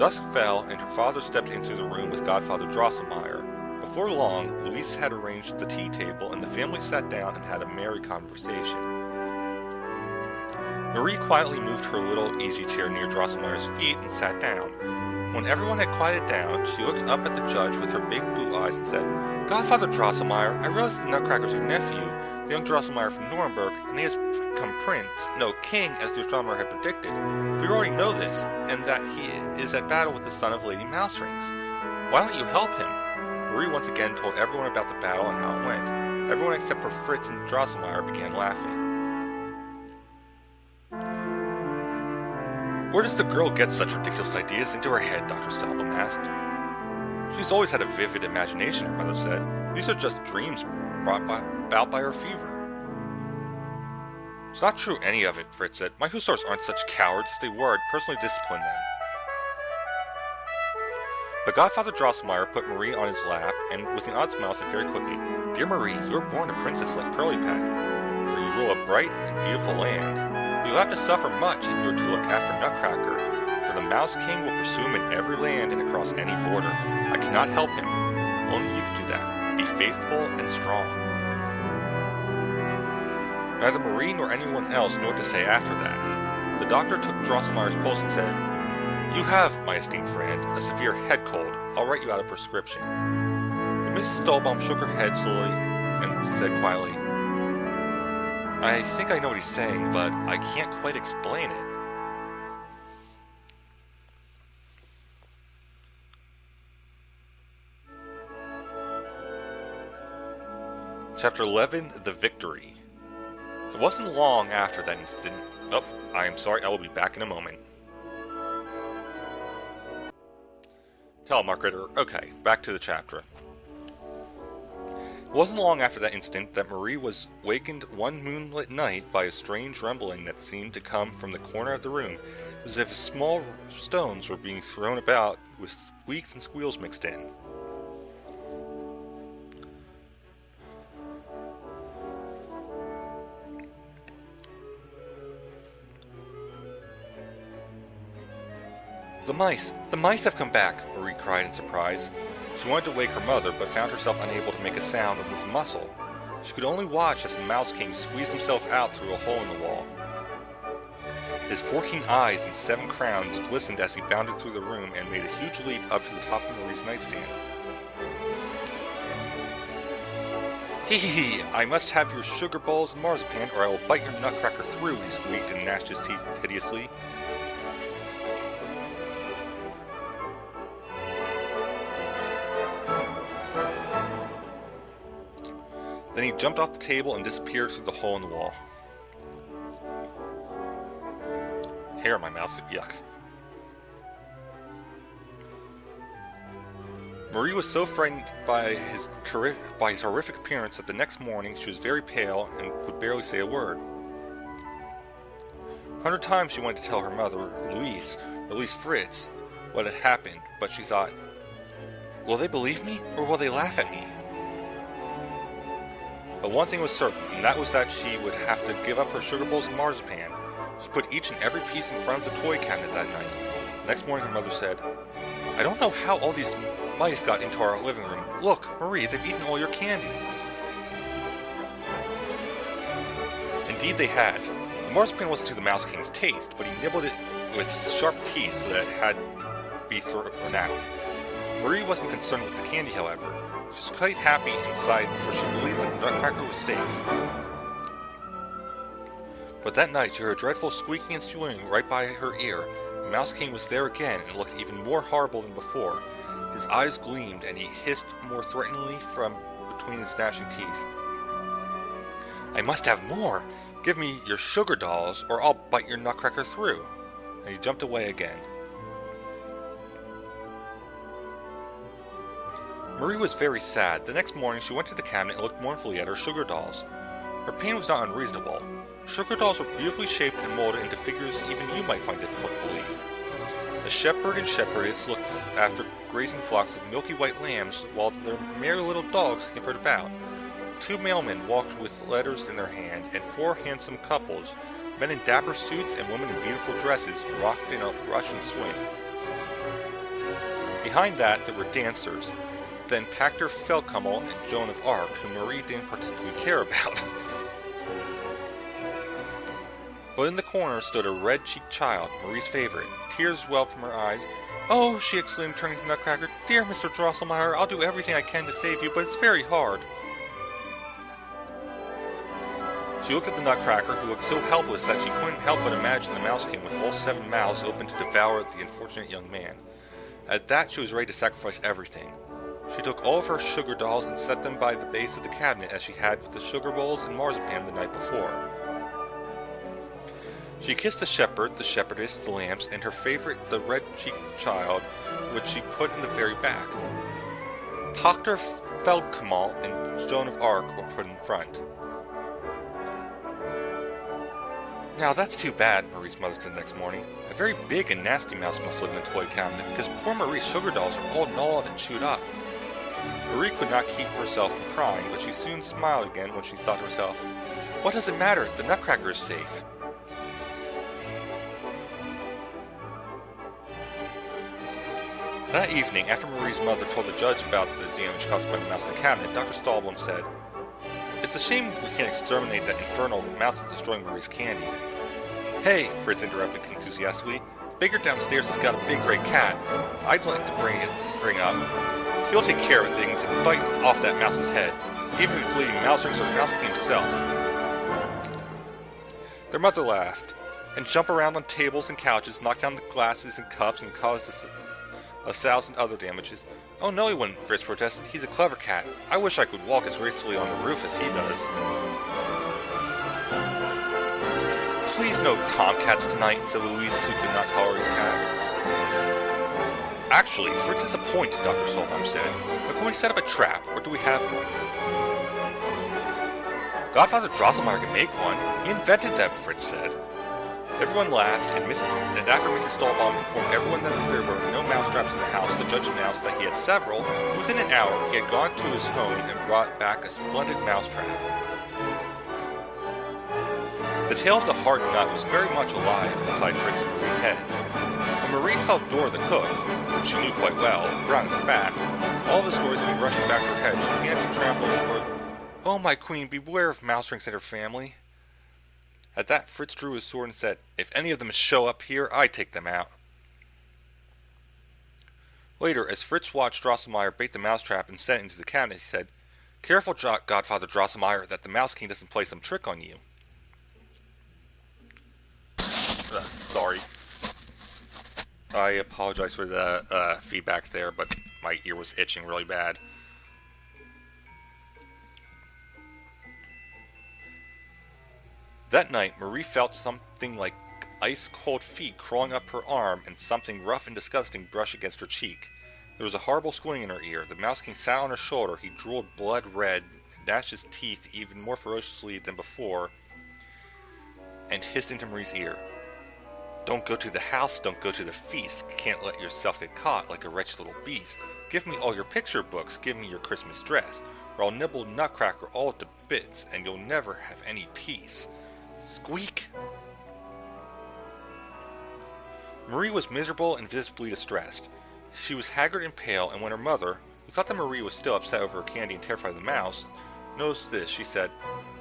A: Dusk fell, and her father stepped into the room with Godfather Drosselmeyer. Before long, Louise had arranged the tea table, and the family sat down and had a merry conversation. Marie quietly moved her little easy chair near Drosselmeyer's feet and sat down. When everyone had quieted down, she looked up at the judge with her big blue eyes and said, "Godfather Drosselmeyer, I realize the Nutcracker's your nephew, the young Drosselmeyer from Nuremberg, and he has become king, as the astronomer had predicted. We already know this, and that he is at battle with the son of Lady Mouserings. Why don't you help him?" Marie once again told everyone about the battle and how it went. Everyone except for Fritz and Drosselmeyer began laughing. "Where does the girl get such ridiculous ideas into her head?" Dr. Stahlbaum asked. "She's always had a vivid imagination," her mother said. "These are just dreams brought about by her fever." "It's not true, any of it," Fritz said. "My hussars aren't such cowards. If they were, I'd personally discipline them." But Godfather Drosselmeyer put Marie on his lap, and with an odd smile said very quickly, "Dear Marie, you were born a princess like Pirlipat, for you rule a bright and beautiful land. You'll have to suffer much if you are to look after Nutcracker, for the Mouse King will pursue him in every land and across any border. I cannot help him. Only you can do that. Be faithful and strong." Neither Marie nor anyone else knew what to say after that. The doctor took Drosselmeyer's pulse and said, "You have, my esteemed friend, a severe head cold. I'll write you out a prescription." But Mrs. Stahlbaum shook her head slowly and said quietly, "I think I know what he's saying, but I can't quite explain it." Chapter 11, The Victory. It wasn't long after that incident. Oh, I am sorry, I will be back in a moment. Telemarketer. Okay, back to the chapter. It wasn't long after that instant that Marie was wakened one moonlit night by a strange rumbling that seemed to come from the corner of the room, as if small stones were being thrown about with squeaks and squeals mixed in. The mice have come back!" Marie cried in surprise. She wanted to wake her mother, but found herself unable to make a sound or move a muscle. She could only watch as the Mouse King squeezed himself out through a hole in the wall. His 14 eyes and 7 crowns glistened as he bounded through the room and made a huge leap up to the top of Marie's nightstand. "Hee hee hee! I must have your sugar balls and marzipan, or I will bite your Nutcracker through," he squeaked and gnashed his teeth hideously. Then he jumped off the table and disappeared through the hole in the wall. Hair in my mouth, yuck. Marie was so frightened by his horrific appearance that the next morning she was very pale and could barely say a word. 100 times she wanted to tell her mother, Louise, or at least Fritz, what had happened, but she thought, "Will they believe me, or will they laugh at me?" But one thing was certain, and that was that she would have to give up her sugar bowls and marzipan. She put each and every piece in front of the toy cabinet that night. The next morning her mother said, "I don't know how all these mice got into our living room. Look, Marie, they've eaten all your candy." Indeed they had. The marzipan wasn't to the Mouse King's taste, but he nibbled it with his sharp teeth so that it had to be thrown out. Marie wasn't concerned with the candy, however. She was quite happy inside, for she believed that the Nutcracker was safe. But that night she heard a dreadful squeaking and squealing right by her ear. The Mouse King was there again and looked even more horrible than before. His eyes gleamed and he hissed more threateningly from between his gnashing teeth. "I must have more! Give me your sugar dolls, or I'll bite your Nutcracker through!" And he jumped away again. Marie was very sad. The next morning she went to the cabinet and looked mournfully at her sugar dolls. Her pain was not unreasonable. Sugar dolls were beautifully shaped and molded into figures even you might find difficult to believe. A shepherd and shepherdess looked after grazing flocks of milky white lambs, while their merry little dogs scampered about. 2 mailmen walked with letters in their hands, and 4 handsome couples, men in dapper suits and women in beautiful dresses, rocked in a Russian swing. Behind that, there were dancers, then Pachter Feldkummel and Joan of Arc, who Marie didn't particularly care about. But in the corner stood a red-cheeked child, Marie's favorite. Tears welled from her eyes. "Oh," she exclaimed, turning to Nutcracker, "dear Mr. Drosselmeyer, I'll do everything I can to save you, but it's very hard." She looked at the Nutcracker, who looked so helpless that she couldn't help but imagine the Mouse King with all 7 mouths open to devour the unfortunate young man. At that, she was ready to sacrifice everything. She took all of her sugar dolls and set them by the base of the cabinet as she had with the sugar bowls and marzipan the night before. She kissed the shepherd, the shepherdess, the lambs, and her favorite, the red-cheeked child, which she put in the very back. Pachter Feldkummel and Joan of Arc were put in front. "Now that's too bad," Marie's mother said next morning. "A very big and nasty mouse must live in the toy cabinet, because poor Marie's sugar dolls are all gnawed and chewed up." Marie could not keep herself from crying, but she soon smiled again when she thought to herself, "What does it matter? The Nutcracker is safe." That evening, after Marie's mother told the judge about the damage caused by the mouse in the cabinet, Dr. Stahlblum said, "It's a shame we can't exterminate that infernal mouse that's destroying Marie's candy." "Hey," Fritz interrupted enthusiastically, "the baker downstairs has got a big gray cat. I'd like to bring up. He'll take care of things and bite off that mouse's head, even if it's leading mouse rings or the Mouse King himself." Their mother laughed, and jumped around on tables and couches, knocked down the glasses and cups, and caused a 1,000 other damages. "Oh no, he wouldn't," Fritz protested. "He's a clever cat. I wish I could walk as gracefully on the roof as he does." "Please no tomcats tonight," said Louise, who could not tolerate cats. "Actually, Fritz has a point," Dr. Stolbaum said. "But can we set up a trap, or do we have one?" "Godfather Drosselmeyer can make one. He invented them," Fritz said. Everyone laughed, and after Mrs. Stolbaum informed everyone that there were no mousetraps in the house, the judge announced that he had several. Within an hour, he had gone to his home and brought back a splendid mousetrap. The tail of the hard nut was very much alive inside Fritz and Marie's heads. When Marie saw Dora the cook, whom she knew quite well, brown and fat, all the stories came rushing back to her head. She began to trample toward, "Oh, my queen, beware of mouse rings and her family." At that, Fritz drew his sword and said, "If any of them show up here, I take them out." Later, as Fritz watched Drosselmeyer bait the mousetrap and set it into the cabinet, he said, "Careful, Godfather Drosselmeyer, that the Mouse King doesn't play some trick on you." Sorry. I apologize for the feedback there, but my ear was itching really bad. That night, Marie felt something like ice-cold feet crawling up her arm and something rough and disgusting brush against her cheek. There was a horrible squealing in her ear. The Mouse King sat on her shoulder. He drooled blood red, gnashed his teeth even more ferociously than before, and hissed into Marie's ear. "Don't go to the house, don't go to the feast. Can't let yourself get caught like a wretched little beast. Give me all your picture books, give me your Christmas dress, or I'll nibble Nutcracker all to bits, and you'll never have any peace. Squeak!" Marie was miserable and visibly distressed. She was haggard and pale, and when her mother, who thought that Marie was still upset over her candy and terrified of the mouse, noticed this, she said,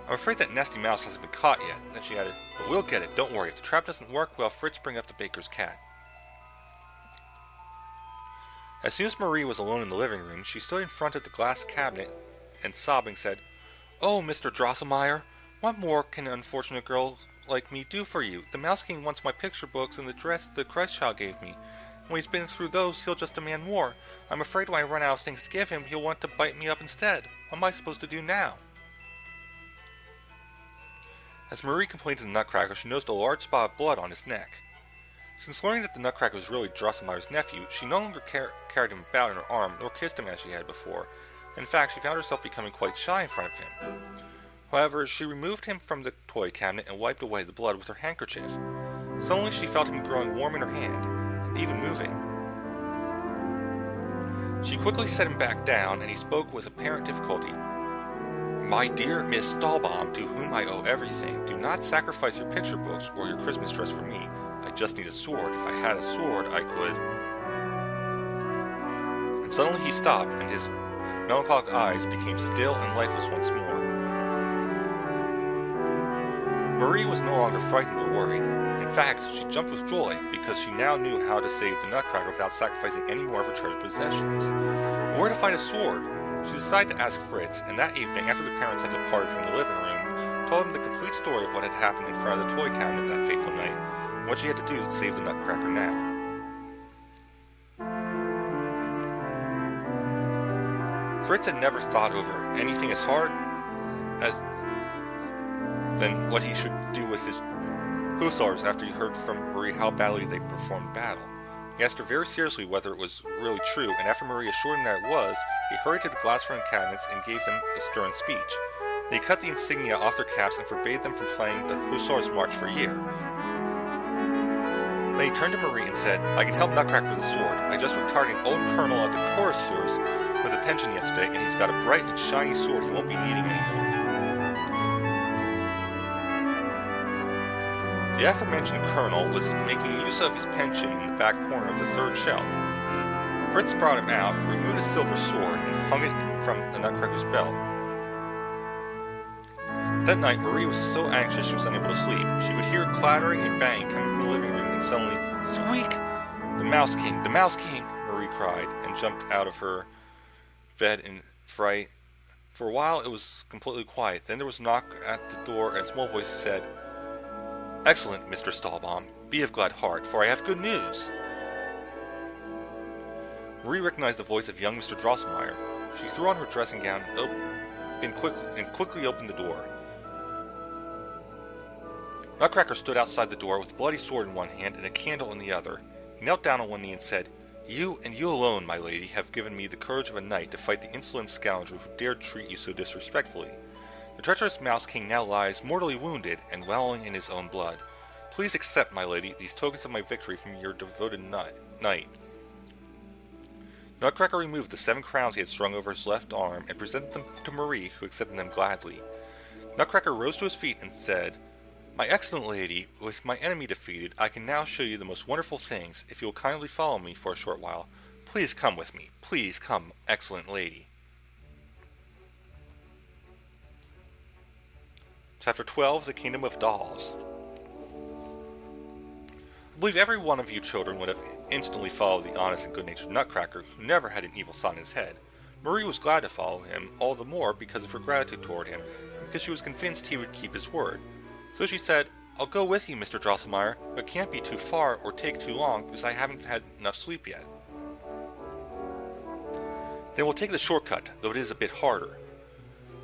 A: "I'm afraid that nasty mouse hasn't been caught yet." Then she added, "But we'll get it, don't worry. If the trap doesn't work, well, Fritz bring up the baker's cat." As soon as Marie was alone in the living room, she stood in front of the glass cabinet and sobbing said, "Oh, Mr. Drosselmeyer, what more can an unfortunate girl like me do for you? The Mouse King wants my picture books and the dress the Christ child gave me. When he's been through those, he'll just demand more. I'm afraid when I run out of things to give him, he'll want to bite me up instead. What am I supposed to do now?" As Marie complained to the Nutcracker, she noticed a large spot of blood on his neck. Since learning that the Nutcracker was really Drosselmeyer's nephew, she no longer carried him about in her arm, nor kissed him as she had before. In fact, she found herself becoming quite shy in front of him. However, she removed him from the toy cabinet and wiped away the blood with her handkerchief. Suddenly she felt him growing warm in her hand, and even moving. She quickly set him back down, and he spoke with apparent difficulty. "My dear Miss Stolbaum, to whom I owe everything, do not sacrifice your picture books or your Christmas dress for me. I just need a sword. If I had a sword, I could..." And suddenly he stopped, and his melancholic eyes became still and lifeless once more. Marie was no longer frightened or worried. In fact, she jumped with joy, because she now knew how to save the Nutcracker without sacrificing any more of her treasured possessions. But where to find a sword? She decided to ask Fritz, and that evening, after the parents had departed from the living room, told him the complete story of what had happened in front of the toy cabinet that fateful night, and what she had to do to save the Nutcracker now. Fritz had never thought over anything as hard than what he should do with his hussars after he heard from Marie how badly they performed battle. He asked her very seriously whether it was really true, and after Marie assured him that it was, he hurried to the glass-fronted cabinets and gave them a stern speech. Then he cut the insignia off their caps and forbade them from playing the Hussars' March for a year. Then he turned to Marie and said, "I can help Nutcracker with a sword. I just retired an old colonel at the choristers with a pension yesterday, and he's got a bright and shiny sword he won't be needing anymore." The aforementioned colonel was making use of his pension in the back corner of the third shelf. Fritz brought him out, removed his silver sword, and hung it from the Nutcracker's belt. That night, Marie was so anxious she was unable to sleep. She could hear clattering and banging coming from the living room, and suddenly, squeak! "The Mouse King! The Mouse King!" Marie cried, and jumped out of her bed in fright. For a while, it was completely quiet. Then there was a knock at the door, and a small voice said, "Excellent, Mr. Stahlbaum. Be of glad heart, for I have good news." Marie recognized the voice of young Mr. Drosselmeyer. She threw on her dressing gown and quickly opened the door. Nutcracker stood outside the door with a bloody sword in one hand and a candle in the other. He knelt down on one knee and said, "You and you alone, my lady, have given me the courage of a knight to fight the insolent scoundrel who dared treat you so disrespectfully. The treacherous Mouse King now lies mortally wounded and wallowing in his own blood. Please accept, my lady, these tokens of my victory from your devoted knight." Nutcracker removed the 7 crowns he had strung over his left arm and presented them to Marie, who accepted them gladly. Nutcracker rose to his feet and said, "My excellent lady, with my enemy defeated, I can now show you the most wonderful things. If you will kindly follow me for a short while. Please come with me. Please come, excellent lady." Chapter 12, The Kingdom of Dolls. I believe every one of you children would have instantly followed the honest and good-natured Nutcracker, who never had an evil thought in his head. Marie was glad to follow him, all the more because of her gratitude toward him, and because she was convinced he would keep his word. So she said, "I'll go with you, Mr. Drosselmeyer, but it can't be too far or take too long, because I haven't had enough sleep yet." "Then we'll take the shortcut, though it is a bit harder."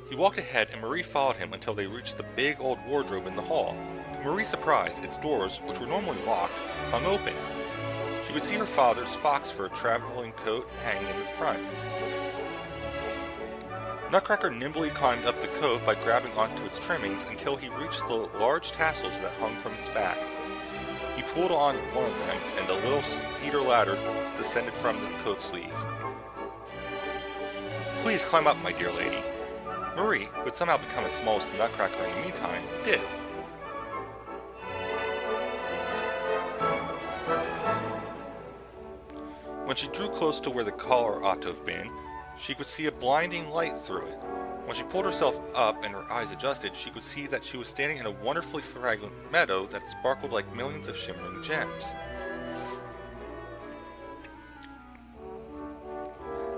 A: He walked ahead, and Marie followed him until they reached the big old wardrobe in the hall. To Marie's surprise, its doors, which were normally locked, hung open. She could see her father's fox fur traveling coat hanging in the front. Nutcracker nimbly climbed up the coat by grabbing onto its trimmings until he reached the large tassels that hung from its back. He pulled on one of them, and a little cedar ladder descended from the coat sleeve. "Please climb up, my dear lady." Marie, who had somehow become as small as the Nutcracker in the meantime, did. When she drew close to where the collar ought to have been, she could see a blinding light through it. When she pulled herself up and her eyes adjusted, she could see that she was standing in a wonderfully fragrant meadow that sparkled like millions of shimmering gems.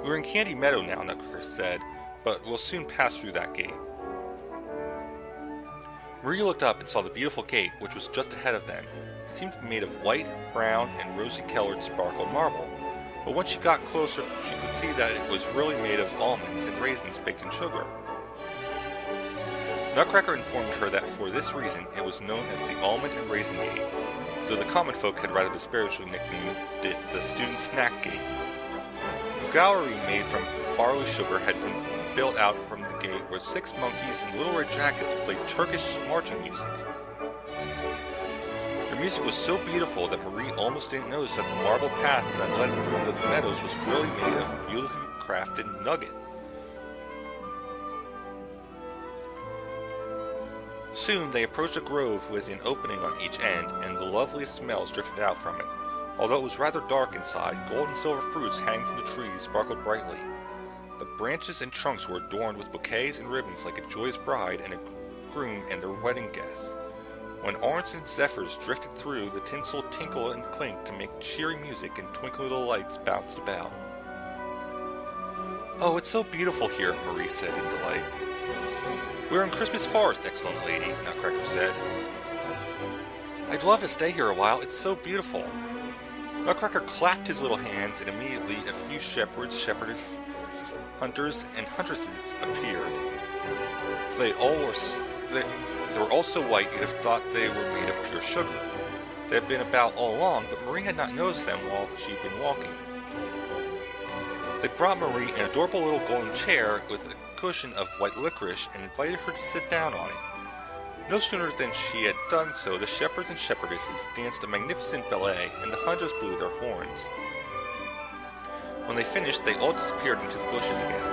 A: "We're in Candy Meadow now," Nutcracker said, "but we'll soon pass through that gate." Marie looked up and saw the beautiful gate, which was just ahead of them. It seemed to be made of white, brown, and rosy-colored sparkled marble. But when she got closer, she could see that it was really made of almonds and raisins baked in sugar. Nutcracker informed her that for this reason it was known as the Almond and Raisin Gate, though the common folk had rather disparagingly nicknamed it the Student Snack Gate. A gallery made from barley sugar had been built out from the gate where 6 monkeys in little red jackets played Turkish marching music. The music was so beautiful that Marie almost didn't notice that the marble path that led through the meadows was really made of beautifully crafted nugget. Soon they approached a grove with an opening on each end, and the loveliest smells drifted out from it. Although it was rather dark inside, gold and silver fruits hanging from the trees sparkled brightly. The branches and trunks were adorned with bouquets and ribbons like a joyous bride and a groom and their wedding guests. When orange and zephyrs drifted through, the tinsel tinkled and clinked to make cheery music, and twinkling little lights bounced about. "Oh, it's so beautiful here," Marie said in delight. "We're in Christmas Forest, excellent lady," Nutcracker said. "I'd love to stay here a while, it's so beautiful." Nutcracker clapped his little hands, and immediately a few shepherds, shepherdesses, hunters, and huntresses appeared. They were all so white you'd have thought they were made of pure sugar. They had been about all along, but Marie had not noticed them while she'd been walking. They brought Marie an adorable little golden chair with a cushion of white licorice and invited her to sit down on it. No sooner than she had done so, the shepherds and shepherdesses danced a magnificent ballet, and the hunters blew their horns. When they finished, they all disappeared into the bushes again.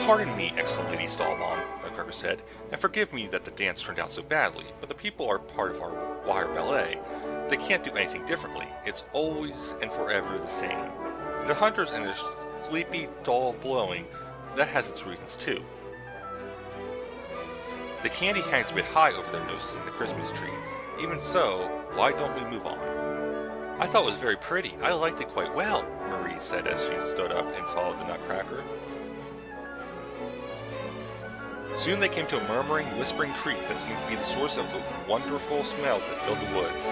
A: "Pardon me, excellent Lady Stahlbaum," Nutcracker said, "and forgive me that the dance turned out so badly, but the people are part of our wire ballet. They can't do anything differently. It's always and forever the same. The hunters and their sleepy, dull blowing, that has its reasons too. The candy hangs a bit high over their noses in the Christmas tree. Even so, why don't we move on?" "I thought it was very pretty. I liked it quite well," Marie said as she stood up and followed the Nutcracker. Soon they came to a murmuring, whispering creek that seemed to be the source of the wonderful smells that filled the woods.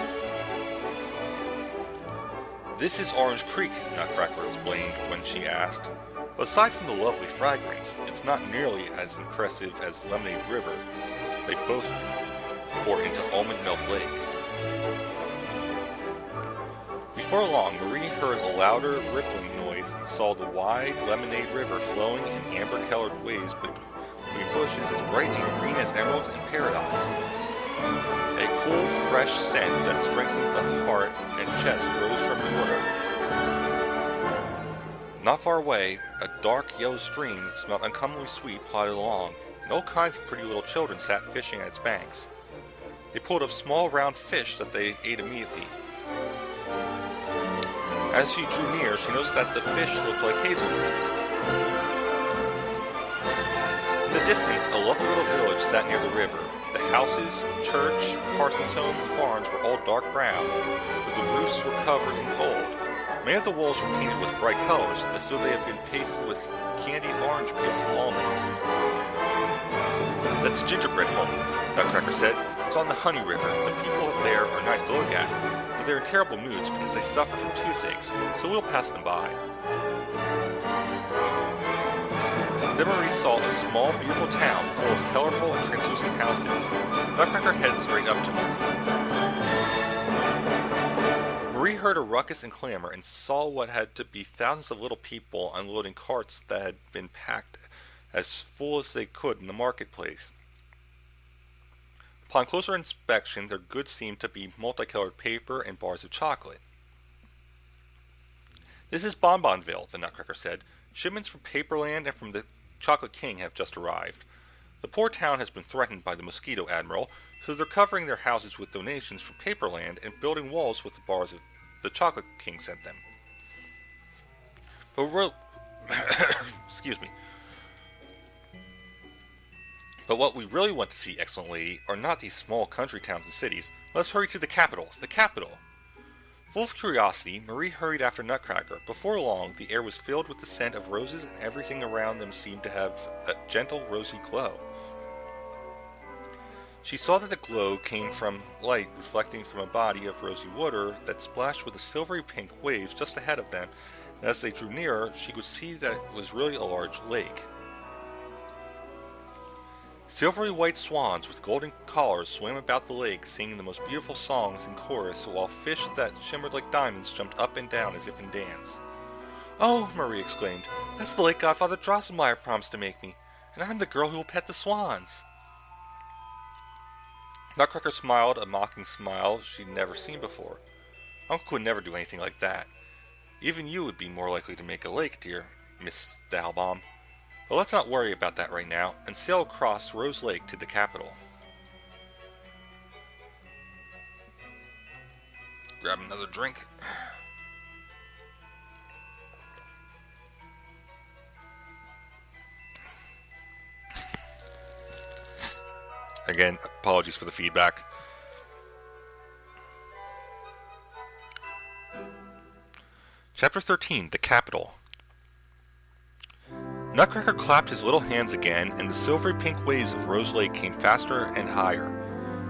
A: "This is Orange Creek," Nutcracker explained when she asked. "But aside from the lovely fragrance, it's not nearly as impressive as Lemonade River. They both pour into Almond Milk Lake." Before long, Marie heard a louder rippling noise and saw the wide Lemonade River flowing in amber-colored waves between bushes as bright and green as emeralds in paradise. A cool, fresh scent that strengthened the heart and chest rose from the water. Not far away, a dark yellow stream that smelled uncommonly sweet plodded along, and all kinds of pretty little children sat fishing at its banks. They pulled up small round fish that they ate immediately. As she drew near, she noticed that the fish looked like hazelnuts. In the distance, a lovely little village sat near the river. The houses, church, parson's home, and barns were all dark brown, but the roofs were covered in gold. Many of the walls were painted with bright colors, as though they had been pasted with candied orange peels and almonds. "That's Gingerbread Home," Nutcracker said. "It's on the Honey River. The people there are nice to look at, but they're in terrible moods because they suffer from toothaches, so we'll pass them by." Then Marie saw a small, beautiful town full of colorful and translucent houses. Nutcracker headed straight up to them. Marie heard a ruckus and clamor and saw what had to be thousands of little people unloading carts that had been packed as full as they could in the marketplace. Upon closer inspection, their goods seemed to be multicolored paper and bars of chocolate. "This is Bonbonville," the Nutcracker said. "Shipments from Paperland and from the Chocolate King have just arrived. The poor town has been threatened by the Mosquito Admiral, so they're covering their houses with donations from Paperland and building walls with the bars of the Chocolate King sent them. But excuse me. But what we really want to see, excellent lady, are not these small country towns and cities. Let's hurry to the capital, the capital!" Full of curiosity, Marie hurried after Nutcracker. Before long, the air was filled with the scent of roses, and everything around them seemed to have a gentle, rosy glow. She saw that the glow came from light reflecting from a body of rosy water that splashed with a silvery pink waves just ahead of them, and as they drew nearer, she could see that it was really a large lake. Silvery white swans with golden collars swam about the lake, singing the most beautiful songs in chorus, while fish that shimmered like diamonds jumped up and down as if in dance. "Oh," Marie exclaimed, "that's the lake Godfather Drosselmeyer promised to make me, and I'm the girl who will pet the swans." Nutcracker smiled a mocking smile she'd never seen before. "Uncle could never do anything like that. Even you would be more likely to make a lake, dear Miss Stahlbaum. But let's not worry about that right now, and sail across Rose Lake to the capital." grab another drink. Again, apologies for the feedback. Chapter 13, The Capital. Nutcracker clapped his little hands again, and the silvery pink waves of Rose Lake came faster and higher.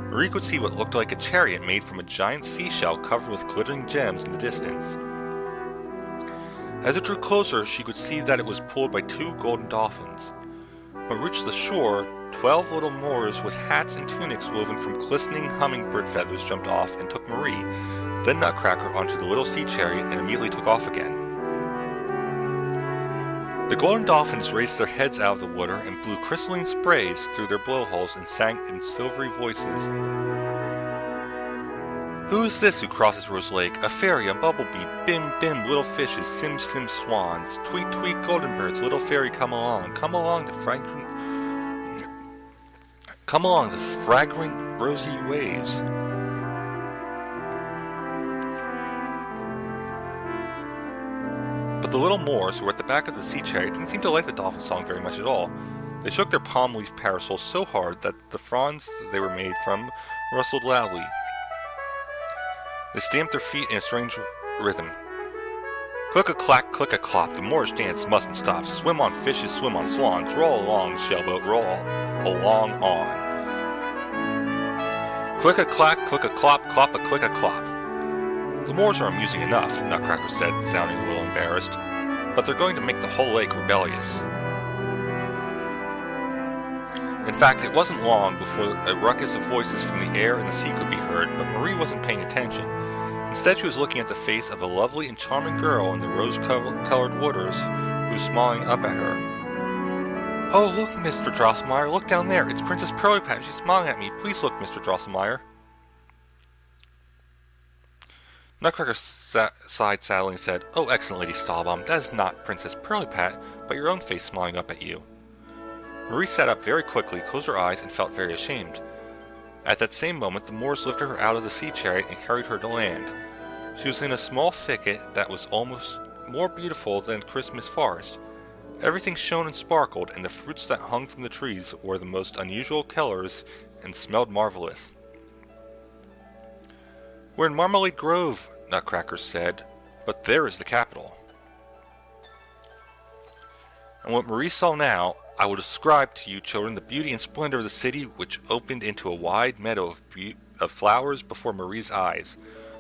A: Marie could see what looked like a chariot made from a giant seashell covered with glittering gems in the distance. As it drew closer, she could see that it was pulled by 2 golden dolphins. When it reached the shore, 12 little Moors with hats and tunics woven from glistening hummingbird feathers jumped off and took Marie, then Nutcracker, onto the little sea chariot and immediately took off again. The golden dolphins raised their heads out of the water and blew crystalline sprays through their blowholes and sang in silvery voices. Who is this who crosses Rose Lake? A fairy, a bumblebee, bim bim little fishes, sim sim swans, tweet tweet golden birds, little fairy come along the fragrant rosy waves. But the little Moors who were at the back of the sea chariot didn't seem to like the dolphin song very much at all. They shook their palm leaf parasols so hard that the fronds they were made from rustled loudly. They stamped their feet in a strange rhythm. Click-a-clack, click-a-clop, the Moorish dance mustn't stop. Swim on fishes, swim on swans, roll along, sailboat, roll along on. Click-a-clack, click-a-clop, clop-a-click-a-clop. The Moors are amusing enough, Nutcracker said, sounding a little embarrassed, but they're going to make the whole lake rebellious. In fact, it wasn't long before a ruckus of voices from the air and the sea could be heard, but Marie wasn't paying attention. Instead, she was looking at the face of a lovely and charming girl in the rose-colored waters who was smiling up at her. Oh, look, Mr. Drosselmeyer, look down there. It's Princess Pirlipat, and she's smiling at me. Please look, Mr. Drosselmeyer. Nutcracker sighed sadly and said, Oh, excellent Lady Stahlbaum, that is not Princess Pirlipat, but your own face smiling up at you. Marie sat up very quickly, closed her eyes, and felt very ashamed. At that same moment, the Moors lifted her out of the sea chariot and carried her to land. She was in a small thicket that was almost more beautiful than Christmas forest. Everything shone and sparkled, and the fruits that hung from the trees were the most unusual colors and smelled marvelous. We're in Marmalade Grove, Nutcracker said, but there is the capital. And what Marie saw now, I will describe to you, children, the beauty and splendor of the city, which opened into a wide meadow of flowers before Marie's eyes.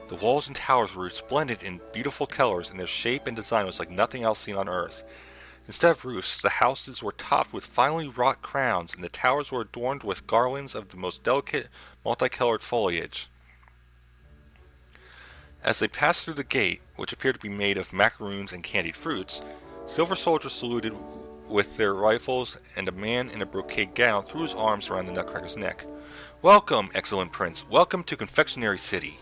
A: The walls and towers were resplendent in beautiful colors, and their shape and design was like nothing else seen on earth. Instead of roofs, the houses were topped with finely wrought crowns, and the towers were adorned with garlands of the most delicate, multicolored foliage. As they passed through the gate, which appeared to be made of macaroons and candied fruits, silver soldiers saluted with their rifles, and a man in a brocade gown threw his arms around the Nutcracker's neck. Welcome, excellent prince. Welcome to Confectionery City.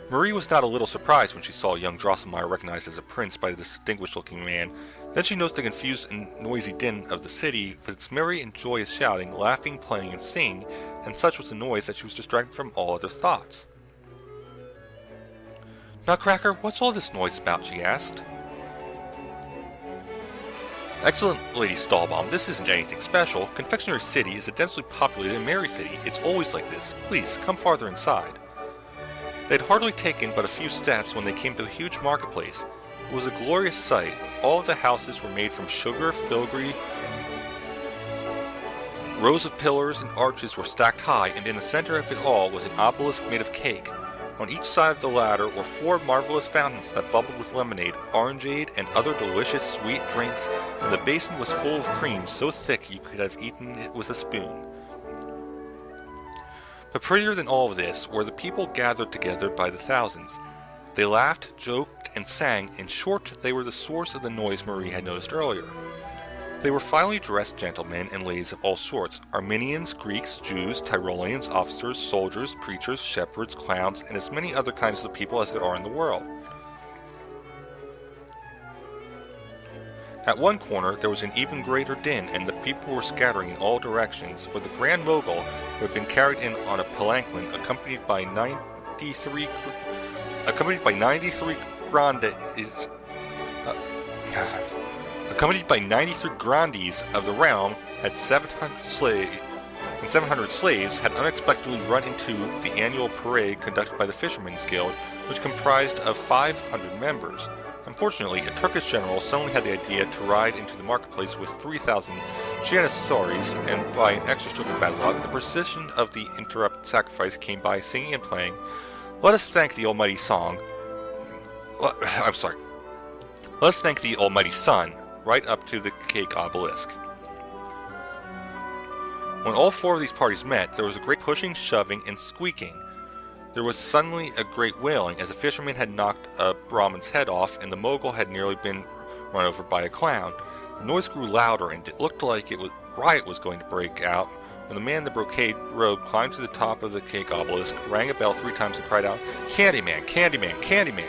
A: Marie was not a little surprised when she saw young Drosselmeyer recognized as a prince by the distinguished-looking man. Then she noticed the confused and noisy din of the city, with its merry and joyous shouting, laughing, playing, and singing, and such was the noise that she was distracted from all other thoughts. Nutcracker, what's all this noise about? She asked. Excellent Lady Stahlbaum, this isn't anything special. Confectionery City is a densely populated and merry city. It's always like this. Please, come farther inside. They had hardly taken but a few steps when they came to a huge marketplace. It was a glorious sight. All of the houses were made from sugar, filigree. Rows of pillars and arches were stacked high, and in the center of it all was an obelisk made of cake. On each side of the ladder were 4 marvelous fountains that bubbled with lemonade, orangeade, and other delicious sweet drinks, and the basin was full of cream so thick you could have eaten it with a spoon. But prettier than all of this were the people gathered together by the thousands. They laughed, joked, and sang. In short, they were the source of the noise Marie had noticed earlier. They were finely dressed gentlemen and ladies of all sorts, Armenians, Greeks, Jews, Tyroleans, officers, soldiers, preachers, shepherds, clowns, and as many other kinds of people as there are in the world. At one corner there was an even greater din, and the people were scattering in all directions, for the Grand Mogul, who had been carried in on a palanquin accompanied by accompanied by 93 grandees of the realm, had 700 slaves had unexpectedly run into the annual parade conducted by the Fishermen's Guild, which comprised of 500 members. Unfortunately, a Turkish general suddenly had the idea to ride into the marketplace with 3,000 Janissaries, and by an extra stroke of bad luck, the procession of the interrupted sacrifice came by singing and playing, "Let us thank the Almighty Song." Let us thank the Almighty Sun, right up to the cake obelisk. When all four of these parties met, there was a great pushing, shoving, and squeaking. There was suddenly a great wailing, as a fisherman had knocked a Brahmin's head off, and the Mogul had nearly been run over by a clown. The noise grew louder, and it looked like riot was going to break out, when the man in the brocade robe climbed to the top of the cake obelisk, rang a bell 3 times, and cried out, "Candyman! Candyman! Candyman!"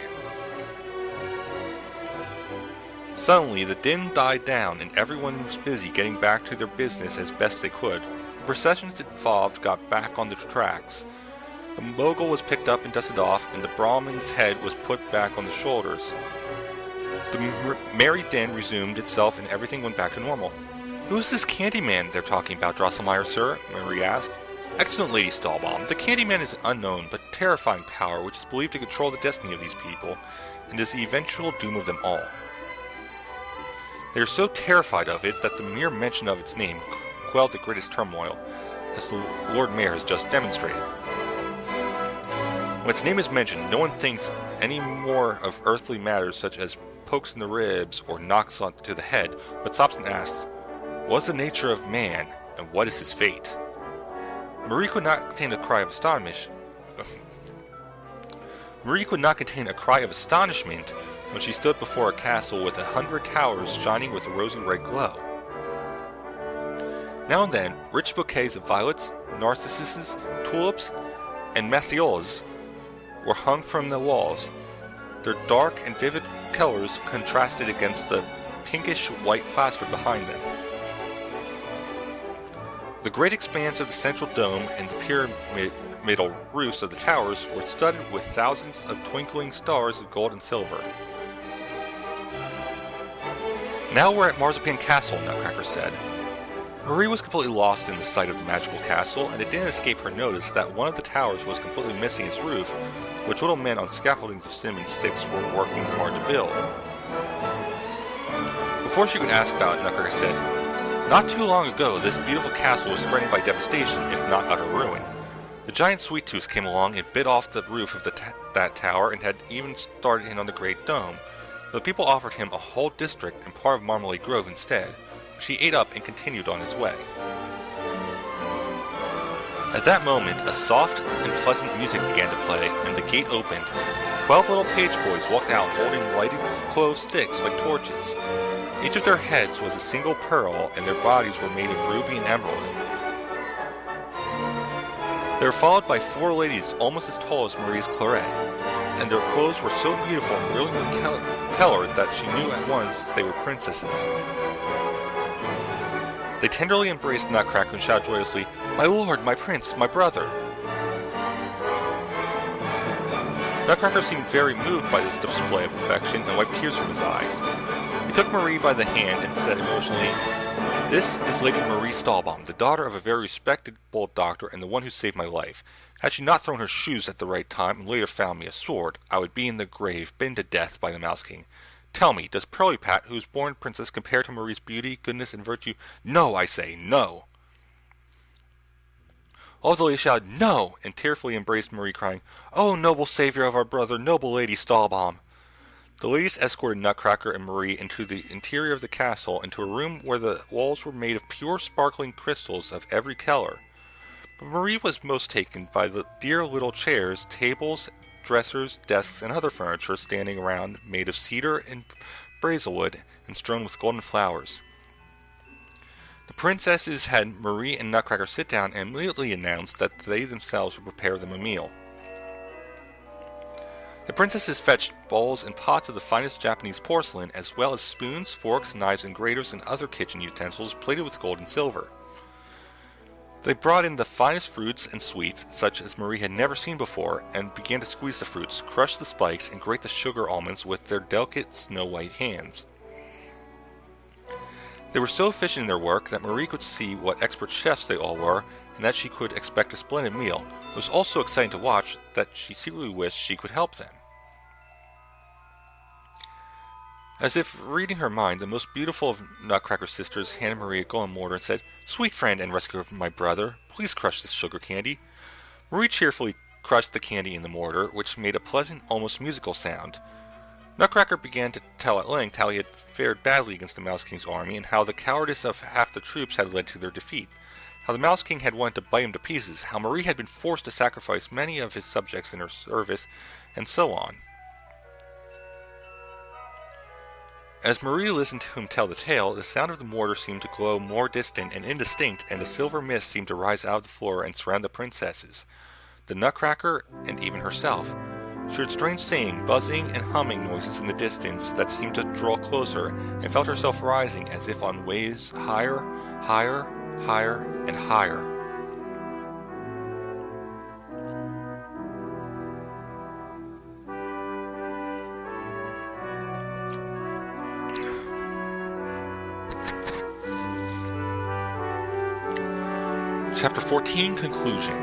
A: Suddenly, the din died down, and everyone was busy getting back to their business as best they could. The processions involved got back on the tracks. The Mogul was picked up and dusted off, and the Brahmin's head was put back on the shoulders. The merry din resumed itself, and everything went back to normal. "Who's this Candyman they're talking about, Drosselmeyer, sir?" Marie asked. "Excellent Lady Stahlbaum, the Candyman is an unknown but terrifying power which is believed to control the destiny of these people, and is the eventual doom of them all. They are so terrified of it that the mere mention of its name quelled the greatest turmoil, as the Lord Mayor has just demonstrated. When its name is mentioned, no one thinks any more of earthly matters such as pokes in the ribs or knocks onto the head, but stops and asks, what is the nature of man, and what is his fate?" Marie could not contain a cry of astonishment when she stood before a castle with 100 towers shining with a rosy red glow. Now and then, rich bouquets of violets, narcissuses, tulips, and methiolles were hung from the walls. Their dark and vivid colors contrasted against the pinkish white plaster behind them. The great expanse of the central dome and the pyramidal roofs of the towers were studded with thousands of twinkling stars of gold and silver. "Now we're at Marzipan Castle," Nutcracker said. Marie was completely lost in the sight of the magical castle, and it didn't escape her notice that one of the towers was completely missing its roof, which little men on scaffoldings of cinnamon sticks were working hard to build. Before she could ask about it, Nutcracker said, "Not too long ago, this beautiful castle was threatened by devastation, if not utter ruin. The giant Sweet Tooth came along and bit off the roof of that tower, and had even started in on the great dome. The people offered him a whole district and part of Marmalade Grove instead, which he ate up and continued on his way." At that moment, a soft and pleasant music began to play, and the gate opened. 12 little page boys walked out holding lighted clove sticks like torches. Each of their heads was a single pearl, and their bodies were made of ruby and emerald. They were followed by 4 ladies almost as tall as Marie's claret, and their clothes were so beautiful and brilliantly colored that she knew at once they were princesses. They tenderly embraced Nutcracker and shouted joyously, "My lord, my prince, my brother!" Nutcracker seemed very moved by this display of affection and wiped tears from his eyes. He took Marie by the hand and said emotionally, "This is Lady Marie Stahlbaum, the daughter of a very respectable doctor and the one who saved my life. Had she not thrown her shoes at the right time and later found me a sword, I would be in the grave, bitten to death by the Mouse King. Tell me, does Pirlipat, who was born princess, compare to Marie's beauty, goodness, and virtue? No, I say, no!" All the ladies shouted, "No!" and tearfully embraced Marie, crying, "Oh, noble savior of our brother, noble Lady Stahlbaum!" The ladies escorted Nutcracker and Marie into the interior of the castle, into a room where the walls were made of pure sparkling crystals of every color. But Marie was most taken by the dear little chairs, tables, dressers, desks, and other furniture standing around, made of cedar and brazelwood and strewn with golden flowers. The princesses had Marie and Nutcracker sit down and immediately announced that they themselves would prepare them a meal. The princesses fetched bowls and pots of the finest Japanese porcelain, as well as spoons, forks, knives, and graters, and other kitchen utensils plated with gold and silver. They brought in the finest fruits and sweets, such as Marie had never seen before, and began to squeeze the fruits, crush the spikes, and grate the sugar almonds with their delicate snow-white hands. They were so efficient in their work that Marie could see what expert chefs they all were, and that she could expect a splendid meal. It was also exciting to watch that she secretly wished she could help them. As if reading her mind, the most beautiful of Nutcracker's sisters handed Marie a golden mortar and said, "Sweet friend and rescuer of my brother, please crush this sugar candy." Marie cheerfully crushed the candy in the mortar, which made a pleasant, almost musical sound. Nutcracker began to tell at length how he had fared badly against the Mouse King's army, and how the cowardice of half the troops had led to their defeat, how the Mouse King had wanted to bite him to pieces, how Marie had been forced to sacrifice many of his subjects in her service, and so on. As Marie listened to him tell the tale, the sound of the mortar seemed to grow more distant and indistinct, and a silver mist seemed to rise out of the floor and surround the princesses, the Nutcracker, and even herself. She heard strange singing, buzzing, and humming noises in the distance that seemed to draw closer, and felt herself rising as if on waves higher, higher, higher, and higher. Chapter 14, Conclusion.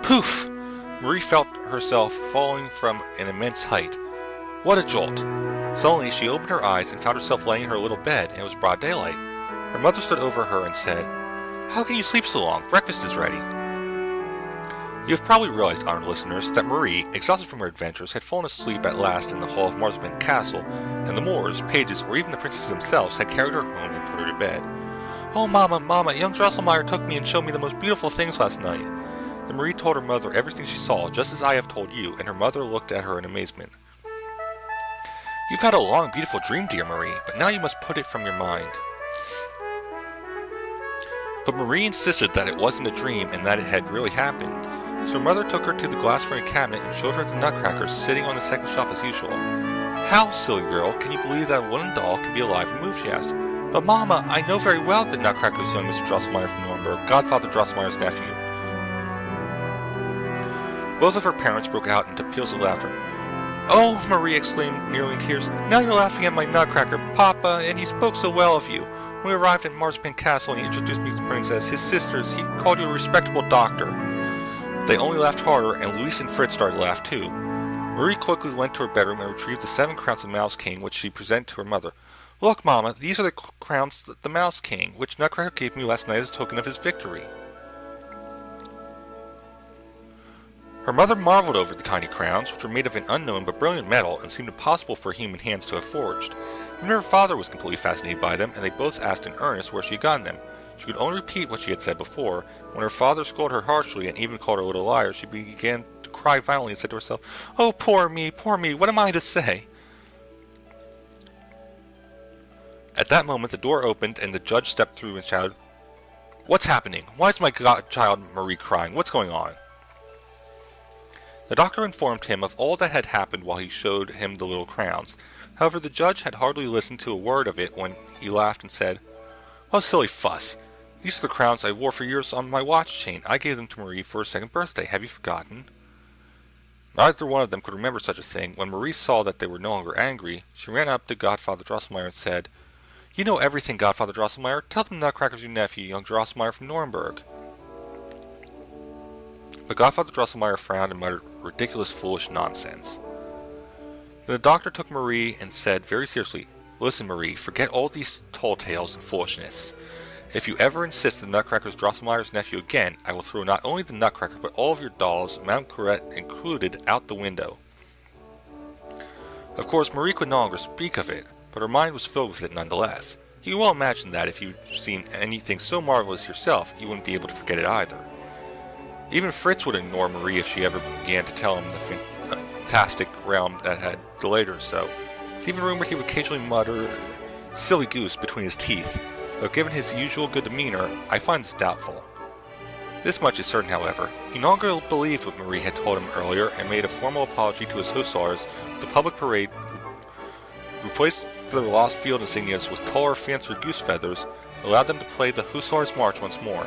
A: Poof! Marie felt herself falling from an immense height. What a jolt! Suddenly she opened her eyes and found herself laying in her little bed, and it was broad daylight. Her mother stood over her and said, "How can you sleep so long? Breakfast is ready." You have probably realized, honored listeners, that Marie, exhausted from her adventures, had fallen asleep at last in the hall of Marshmallow Castle, and the Moors, pages, or even the princesses themselves had carried her home and put her to bed. "Oh, Mama, Mama, young Drosselmeyer took me and showed me the most beautiful things last night." Then Marie told her mother everything she saw, just as I have told you, and her mother looked at her in amazement. "You've had a long, beautiful dream, dear Marie, but now you must put it from your mind." But Marie insisted that it wasn't a dream and that it had really happened. So her mother took her to the glass-framed cabinet and showed her the Nutcracker sitting on the second shelf as usual. "How, silly girl, can you believe that a wooden doll can be alive and move?" she asked. "But Mama, I know very well that Nutcracker is young Mr. Drosselmeyer from Nuremberg, Godfather Drosselmeyer's nephew." Both of her parents broke out into peals of laughter. "Oh," Marie exclaimed, nearly in tears, "now you're laughing at my Nutcracker, Papa, and he spoke so well of you. When we arrived at Marzipan Castle and he introduced me to the princess, his sisters, he called you a respectable doctor." They only laughed harder, and Louise and Fritz started to laugh too. Marie quickly went to her bedroom and retrieved the 7 crowns of Mouse King, which she presented to her mother. "Look, Mama, these are the crowns of the Mouse King, which Nutcracker gave me last night as a token of his victory." Her mother marveled over the tiny crowns, which were made of an unknown but brilliant metal and seemed impossible for human hands to have forged. Even her father was completely fascinated by them, and they both asked in earnest where she had gotten them. She could only repeat what she had said before. When her father scolded her harshly and even called her a little liar, she began to cry violently and said to herself, "Oh, poor me, what am I to say?" At that moment the door opened and the judge stepped through and shouted, "What's happening? Why is my godchild Marie crying? What's going on?" The doctor informed him of all that had happened while he showed him the little crowns. However, the judge had hardly listened to a word of it when he laughed and said, "Oh, silly fuss! These are the crowns I wore for years on my watch chain. I gave them to Marie for her 2nd birthday. Have you forgotten?" Neither one of them could remember such a thing. When Marie saw that they were no longer angry, she ran up to Godfather Drosselmeyer and said, "You know everything, Godfather Drosselmeyer. Tell them Nutcracker's your nephew, young Drosselmeyer from Nuremberg." But Godfather Drosselmeyer frowned and muttered, "Ridiculous, foolish nonsense." Then the doctor took Marie and said very seriously, "Listen, Marie, forget all these tall tales and foolishness. If you ever insist that Nutcracker's Drosselmeyer's nephew again, I will throw not only the Nutcracker but all of your dolls, Mount Corette included, out the window." Of course, Marie could no longer speak of it, but her mind was filled with it nonetheless. You can well imagine that if you'd seen anything so marvelous yourself, you wouldn't be able to forget it either. Even Fritz would ignore Marie if she ever began to tell him the fantastic realm that had delayed her so. It's even rumored he would occasionally mutter, "Silly goose," between his teeth, though given his usual good demeanor, I find this doubtful. This much is certain, however. He no longer believed what Marie had told him earlier, and made a formal apology to his hussars at the public parade, replaced their lost field insignias with taller, fancier goose feathers, allowed them to play the Hussars' March once more.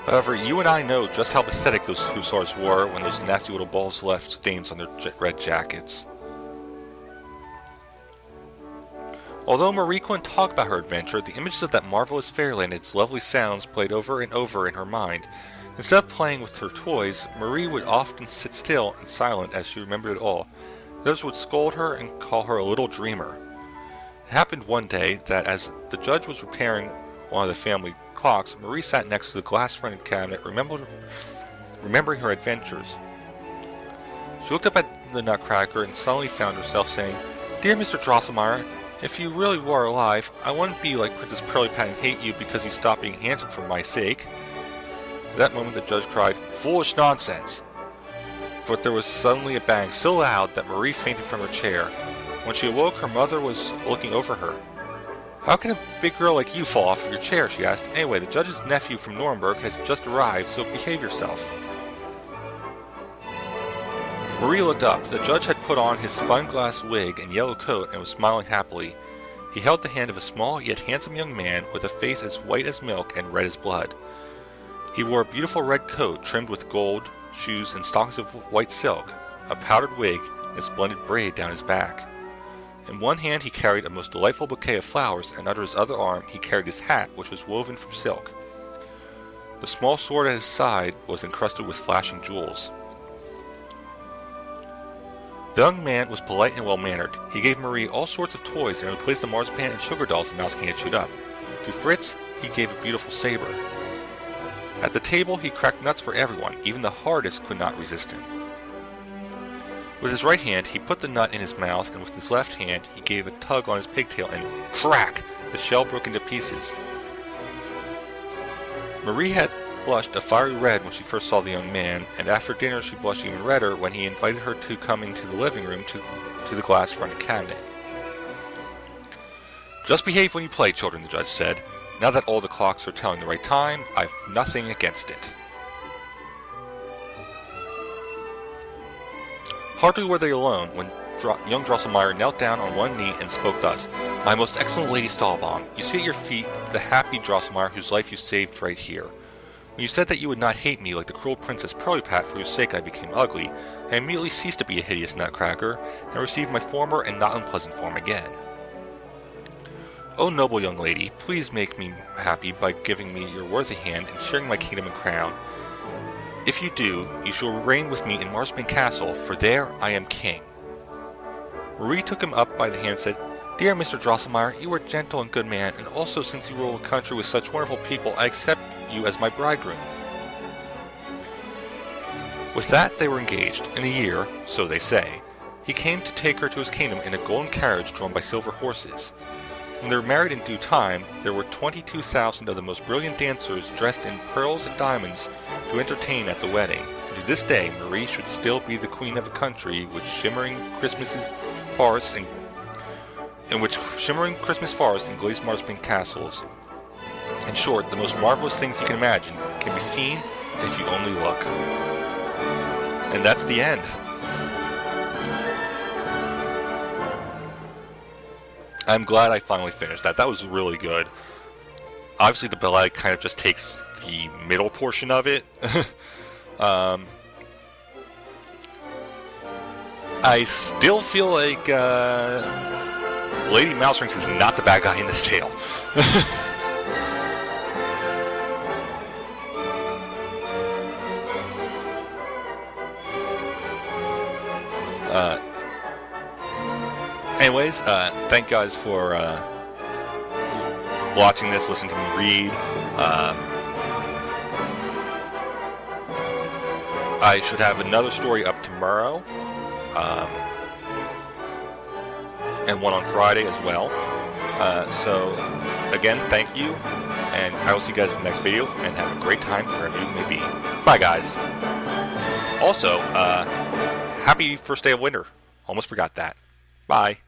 A: However, you and I know just how pathetic those hussars were when those nasty little balls left stains on their red jackets. Although Marie couldn't talk about her adventure, the images of that marvelous fairyland and its lovely sounds played over and over in her mind. Instead of playing with her toys, Marie would often sit still and silent as she remembered it all. Others would scold her and call her a little dreamer. It happened one day that as the judge was repairing one of the family clocks, Marie sat next to the glass-fronted cabinet, remembering her adventures. She looked up at the Nutcracker and suddenly found herself saying, "Dear Mr. Drosselmeyer, if you really were alive, I wouldn't be like Princess Pirlipat and hate you because you stopped being handsome for my sake." At that moment the judge cried, "Foolish nonsense!" But there was suddenly a bang so loud that Marie fainted from her chair. When she awoke, her mother was looking over her. "How can a big girl like you fall off of your chair?" she asked. "Anyway, the judge's nephew from Nuremberg has just arrived, so behave yourself." Marie looked up. The judge had put on his spun-glass wig and yellow coat and was smiling happily. He held the hand of a small yet handsome young man with a face as white as milk and red as blood. He wore a beautiful red coat trimmed with gold, shoes, and stockings of white silk, a powdered wig, and a splendid braid down his back. In one hand he carried a most delightful bouquet of flowers, and under his other arm he carried his hat, which was woven from silk. The small sword at his side was encrusted with flashing jewels. The young man was polite and well-mannered. He gave Marie all sorts of toys and replaced the marzipan and sugar dolls the Mouse King had chewed up. To Fritz he gave a beautiful saber. At the table he cracked nuts for everyone. Even the hardest could not resist him. With his right hand he put the nut in his mouth, and with his left hand he gave a tug on his pigtail, and crack! The shell broke into pieces. Marie had blushed a fiery red when she first saw the young man, and after dinner she blushed even redder when he invited her to come into the living room to the glass-fronted cabinet. "Just behave when you play, children," the judge said. "Now that all the clocks are telling the right time, I've nothing against it." Hardly were they alone when young Drosselmeyer knelt down on one knee and spoke thus: "My most excellent Lady Stahlbaum, you see at your feet the happy Drosselmeyer whose life you saved right here. When you said that you would not hate me like the cruel Princess Pirlipat for whose sake I became ugly, I immediately ceased to be a hideous nutcracker, and received my former and not unpleasant form again. O noble young lady, please make me happy by giving me your worthy hand and sharing my kingdom and crown. If you do, you shall reign with me in Marzipan Castle, for there I am king." Marie took him up by the hand and said, "Dear Mr. Drosselmeyer, you are a gentle and good man, and also since you rule a country with such wonderful people, I accept you as my bridegroom." With that they were engaged. In a year, so they say, he came to take her to his kingdom in a golden carriage drawn by silver horses. When they were married in due time, there were 22,000 of the most brilliant dancers dressed in pearls and diamonds to entertain at the wedding. And to this day, Marie should still be the queen of a country with shimmering Christmas forests and glazed marzipan castles. In short, the most marvelous things you can imagine can be seen if you only look. And that's the end. I'm glad I finally finished that. That was really good. Obviously, the ballet kind of just takes the middle portion of it. I still feel like Lady Mouserings is not the bad guy in this tale. Anyways, thank you guys for watching this, listening to me read. I should have another story up tomorrow, and one on Friday as well. So, again, thank you, and I will see you guys in the next video, and have a great time wherever you may be. Bye, guys. Also, happy first day of winter. Almost forgot that. Bye.